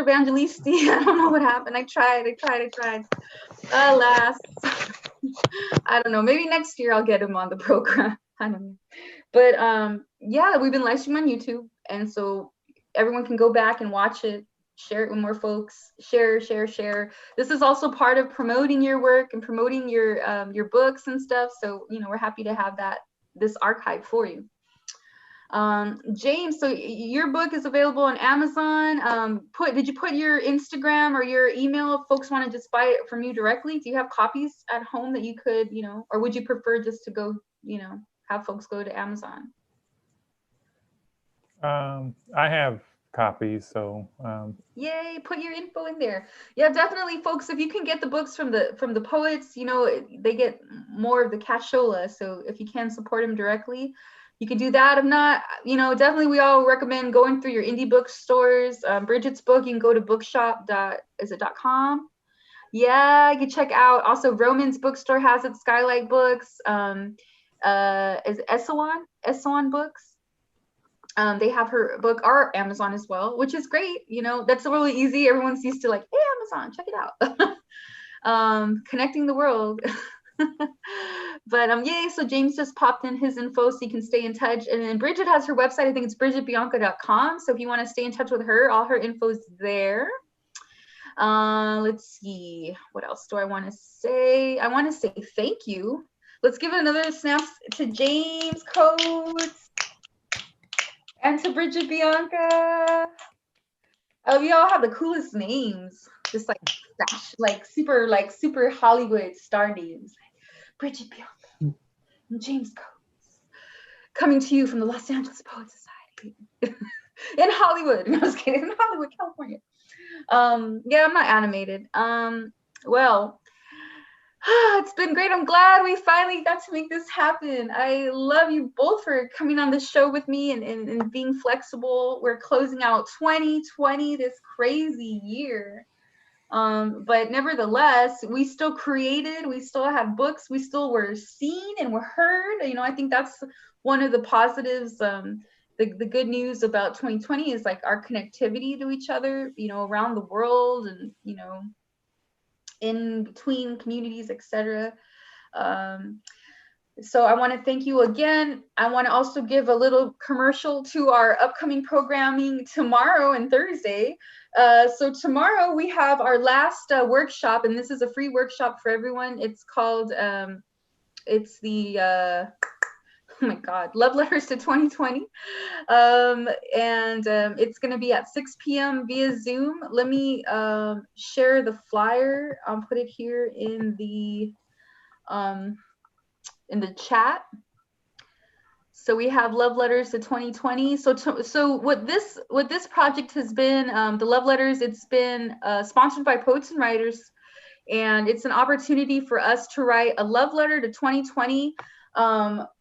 Evangelisti, I don't know what happened. I tried. Alas, I don't know. Maybe next year I'll get him on the program. I don't know. But yeah, we've been live streaming on YouTube, and so everyone can go back and watch it, share it with more folks, share. This is also part of promoting your work and promoting your books and stuff. So we're happy to have this archive for you. James, so your book is available on Amazon. Did you put your Instagram or your email if folks want to just buy it from you directly? Do you have copies at home that you could, or would you prefer just to go, have folks go to Amazon? I have copies, so yay, put your info in there. Yeah, definitely, folks, if you can get the books from the poets, they get more of the cashola. So if you can support them directly, you can do that. If not, definitely we all recommend going through your indie bookstores. Bridget's book, you can go to bookshop.com. Yeah, you can check out. Also, Roman's bookstore has it. Skylight Books. Is Eswan Books. They have her book, or Amazon as well, which is great. That's really easy. Everyone's used to like, hey, Amazon, check it out. Connecting the world. But yay, so James just popped in his info so you can stay in touch. And then Bridget has her website. I think it's bridgetbianca.com. So if you want to stay in touch with her, all her info's there. Let's see, what else do I want to say? I want to say thank you. Let's give another snap to James Coates and to Bridget Bianca. Oh, we all have the coolest names. Just like super Hollywood star names. Bridget Bianca and James Coates, coming to you from the Los Angeles Poets Society in Hollywood. No, I was kidding. In Hollywood, California. Yeah, I'm not animated. Well, it's been great. I'm glad we finally got to make this happen. I love you both for coming on the show with me and being flexible. We're closing out 2020, this crazy year. But nevertheless, we still created, we still had books, we still were seen and were heard. I think that's one of the positives. The good news about 2020 is like our connectivity to each other, around the world, and in between communities, etc. So I want to thank you again. I want to also give a little commercial to our upcoming programming tomorrow and Thursday. So tomorrow we have our last workshop, and this is a free workshop for everyone. It's called, it's the, oh my God, Love Letters to 2020. It's going to be at 6 p.m. via Zoom. Let me share the flyer. I'll put it here in the chat. So we have Love Letters to 2020. So what this project has been, the Love Letters, it's been sponsored by Poets and Writers, and it's an opportunity for us to write a love letter to 2020,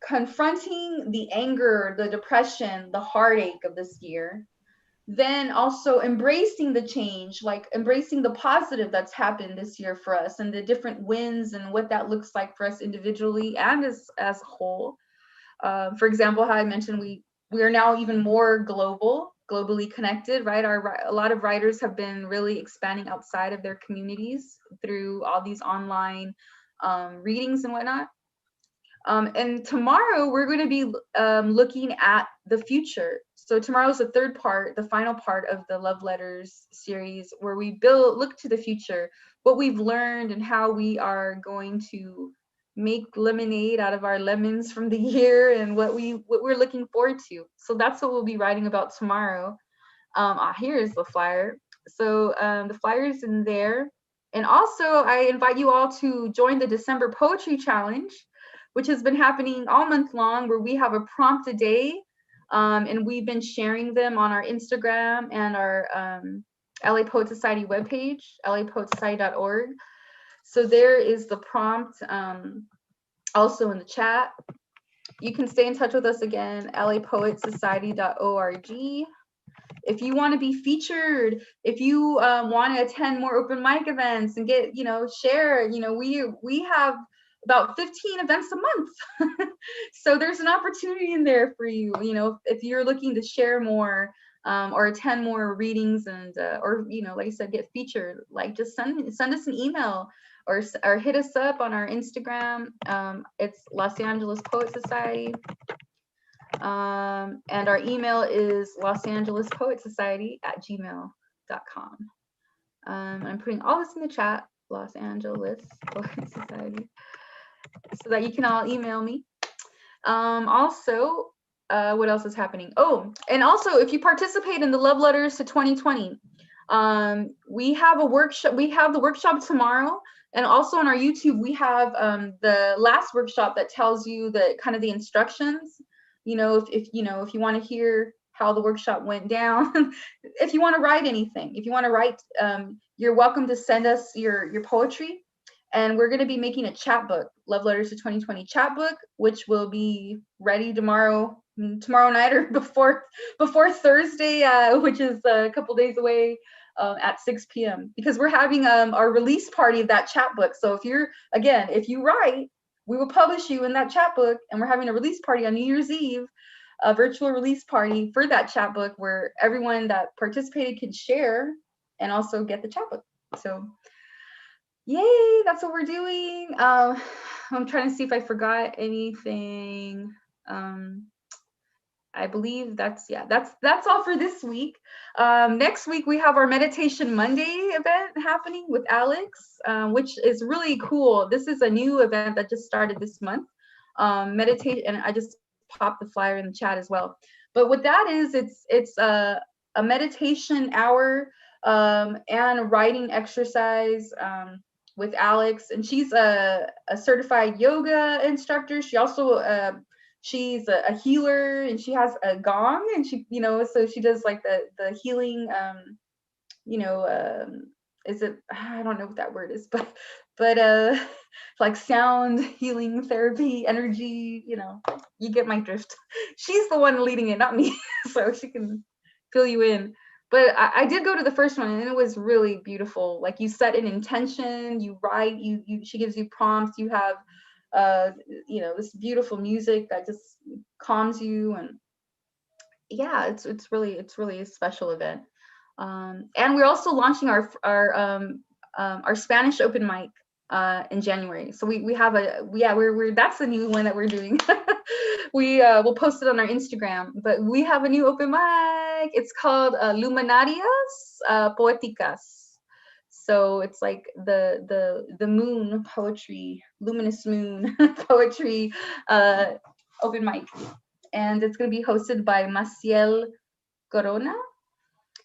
confronting the anger, the depression, the heartache of this year. Then also embracing the change, like embracing the positive that's happened this year for us, and the different wins and what that looks like for us individually and as a whole. For example, how I mentioned we are now even more globally connected, right? A lot of writers have been really expanding outside of their communities through all these online readings and whatnot. And tomorrow we're going to be looking at the future. So tomorrow's the third part, the final part of the Love Letters series, where we look to the future, what we've learned and how we are going to make lemonade out of our lemons from the year, and what we're looking forward to. So that's what we'll be writing about tomorrow. Here's the flyer. So the flyer's in there. And also, I invite you all to join the December Poetry Challenge, which has been happening all month long, where we have a prompt a day, and we've been sharing them on our Instagram and our LA Poet Society webpage, lapoetsociety.org. So there is the prompt, also in the chat. You can stay in touch with us again, lapoetsociety.org. If you want to be featured, if you want to attend more open mic events and get, share, we have about 15 events a month. So there's an opportunity in there for you, if you're looking to share more, or attend more readings and, or, like I said, get featured, like just send us an email or hit us up on our Instagram. It's Los Angeles Poet Society. And our email is losangelespoetsociety@gmail.com. I'm putting all this in the chat, Los Angeles Poet Society, so that you can all email me. Also, what else is happening? Oh, and also, if you participate in the Love Letters to 2020, we have a workshop. We have the workshop tomorrow, and also on our YouTube, we have the last workshop that tells you the kind of the instructions. If you want to hear how the workshop went down, if you want to write anything, if you want to write, you're welcome to send us your poetry. And we're going to be making a chapbook, Love Letters to 2020 chapbook, which will be ready tomorrow night or before Thursday, which is a couple days away, at 6 p.m. because we're having our release party of that chapbook. So if you write, we will publish you in that chapbook, and we're having a release party on New Year's Eve, a virtual release party for that chapbook where everyone that participated can share and also get the chapbook. So yay, that's what we're doing. I'm trying to see if I forgot anything. I believe that's all for this week. Next week we have our Meditation Monday event happening with Alex, which is really cool. This is a new event that just started this month. Meditate, and I just popped the flyer in the chat as well. But what that is, it's a meditation hour and a writing exercise with Alex, and she's a certified yoga instructor. She also she's a healer, and she has a gong, and she, so she does like the healing, is it, I don't know what that word is, but like sound healing therapy, energy, you get my drift. She's the one leading it, not me, so she can fill you in. But I did go to the first one, and it was really beautiful. Like, you set an intention, you write, she gives you prompts, you have this beautiful music that just calms you, and yeah, it's really a special event. And we're also launching our Spanish open mic in January. So we have that's a new one that we're doing. We'll post it on our Instagram, but we have a new open mic. It's called Luminarias Poéticas. So it's like the moon poetry, luminous moon poetry open mic, and it's going to be hosted by Maciel Corona.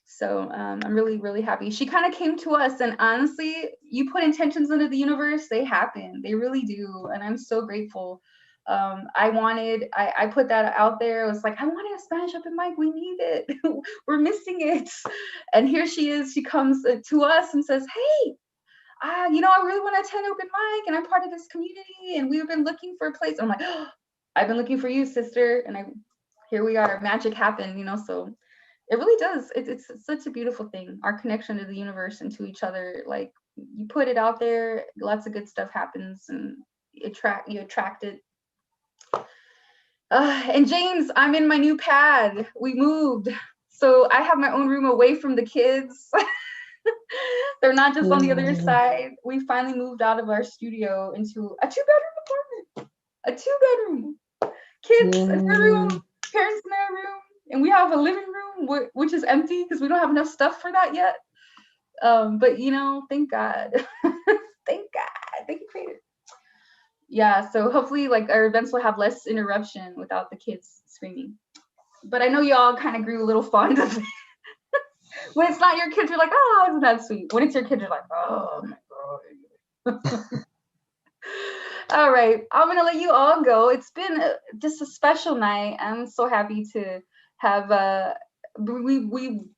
So I'm really, really happy. She kind of came to us, and honestly, you put intentions into the universe, they happen. They really do, and I'm so grateful. I put that out there. I was like, I wanted a Spanish open mic. We need it. We're missing it. And here she is. She comes to us and says, hey, I really want to attend open mic, and I'm part of this community, and we've been looking for a place. I'm like, oh, I've been looking for you, sister. And here we are. Magic happened, so it really does. It's such a beautiful thing. Our connection to the universe and to each other. Like, you put it out there, lots of good stuff happens, and you attract it. And James, I'm in my new pad. We moved, so I have my own room away from the kids. They're not just on the other side. We finally moved out of our studio into a 2-bedroom apartment. A 2-bedroom. Kids in their room, parents in their room, and we have a living room which is empty because we don't have enough stuff for that yet. But thank God. Thank God. Thank you, Creator. Yeah, so hopefully, like, our events will have less interruption without the kids screaming. But I know y'all kind of grew a little fond of it. When it's not your kids, you're like, oh, isn't that sweet? When it's your kids, you're like, oh my All right, I'm gonna let you all go. It's been just a special night. I'm so happy to have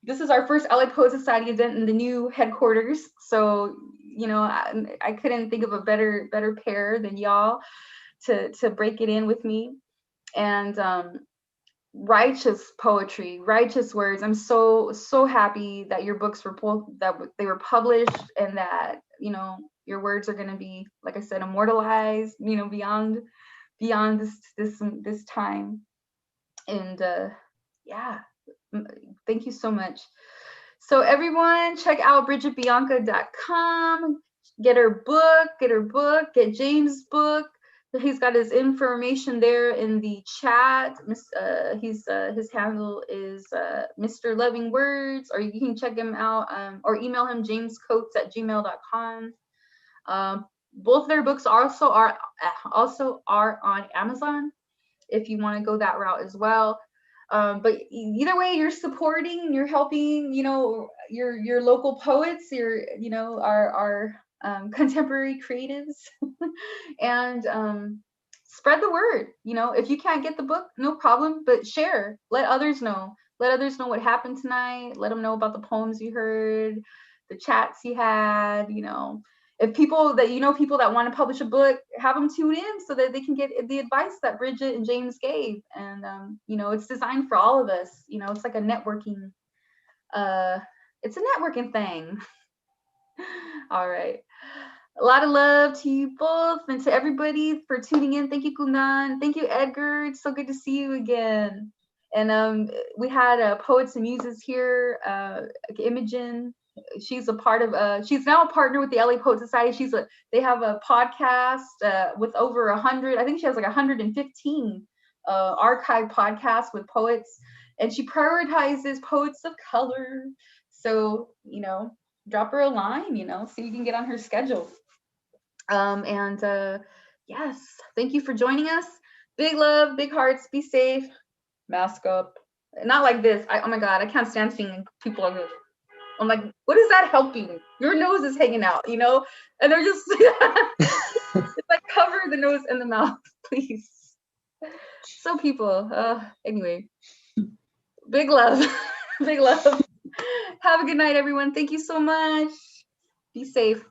this is our first LA Poet Society event in the new headquarters. So I couldn't think of a better pair than y'all to break it in with me. And righteous poetry, righteous words. I'm so happy that your books were they were published, and that your words are going to be, like I said, immortalized, beyond this time. And yeah, thank you so much. So everyone, check out bridgetbianca.com. Get her book, get James' book. He's got his information there in the chat. His handle is Mr. Loving Words, or you can check him out or email him jamescoates@gmail.com. Both their books also are on Amazon if you want to go that route as well. But either way, you're supporting, you're helping, your local poets, our contemporary creatives, and spread the word. If you can't get the book, no problem, but share. Let others know. Let others know what happened tonight. Let them know about the poems you heard, the chats you had. If people that want to publish a book, have them tune in so that they can get the advice that Bridget and James gave. And it's designed for all of us. It's like a networking. It's a networking thing. All right. A lot of love to you both and to everybody for tuning in. Thank you, Kundan. Thank you, Edgar. It's so good to see you again. And we had Poets and Muses here, Imogen. She's a part of she's now a partner with the LA Poet Society. They have a podcast with over 100, I think she has like 115 archived podcasts with poets, and she prioritizes poets of color. So drop her a line, so you can get on her schedule. Yes, thank you for joining us. Big love, big hearts, be safe, mask up. Not like this. Oh my God, I can't stand seeing people on this. I'm like, what is that helping? Your nose is hanging out, and they're just it's like cover the nose and the mouth, please. So people, anyway, big love, big love. Have a good night, everyone. Thank you so much. Be safe.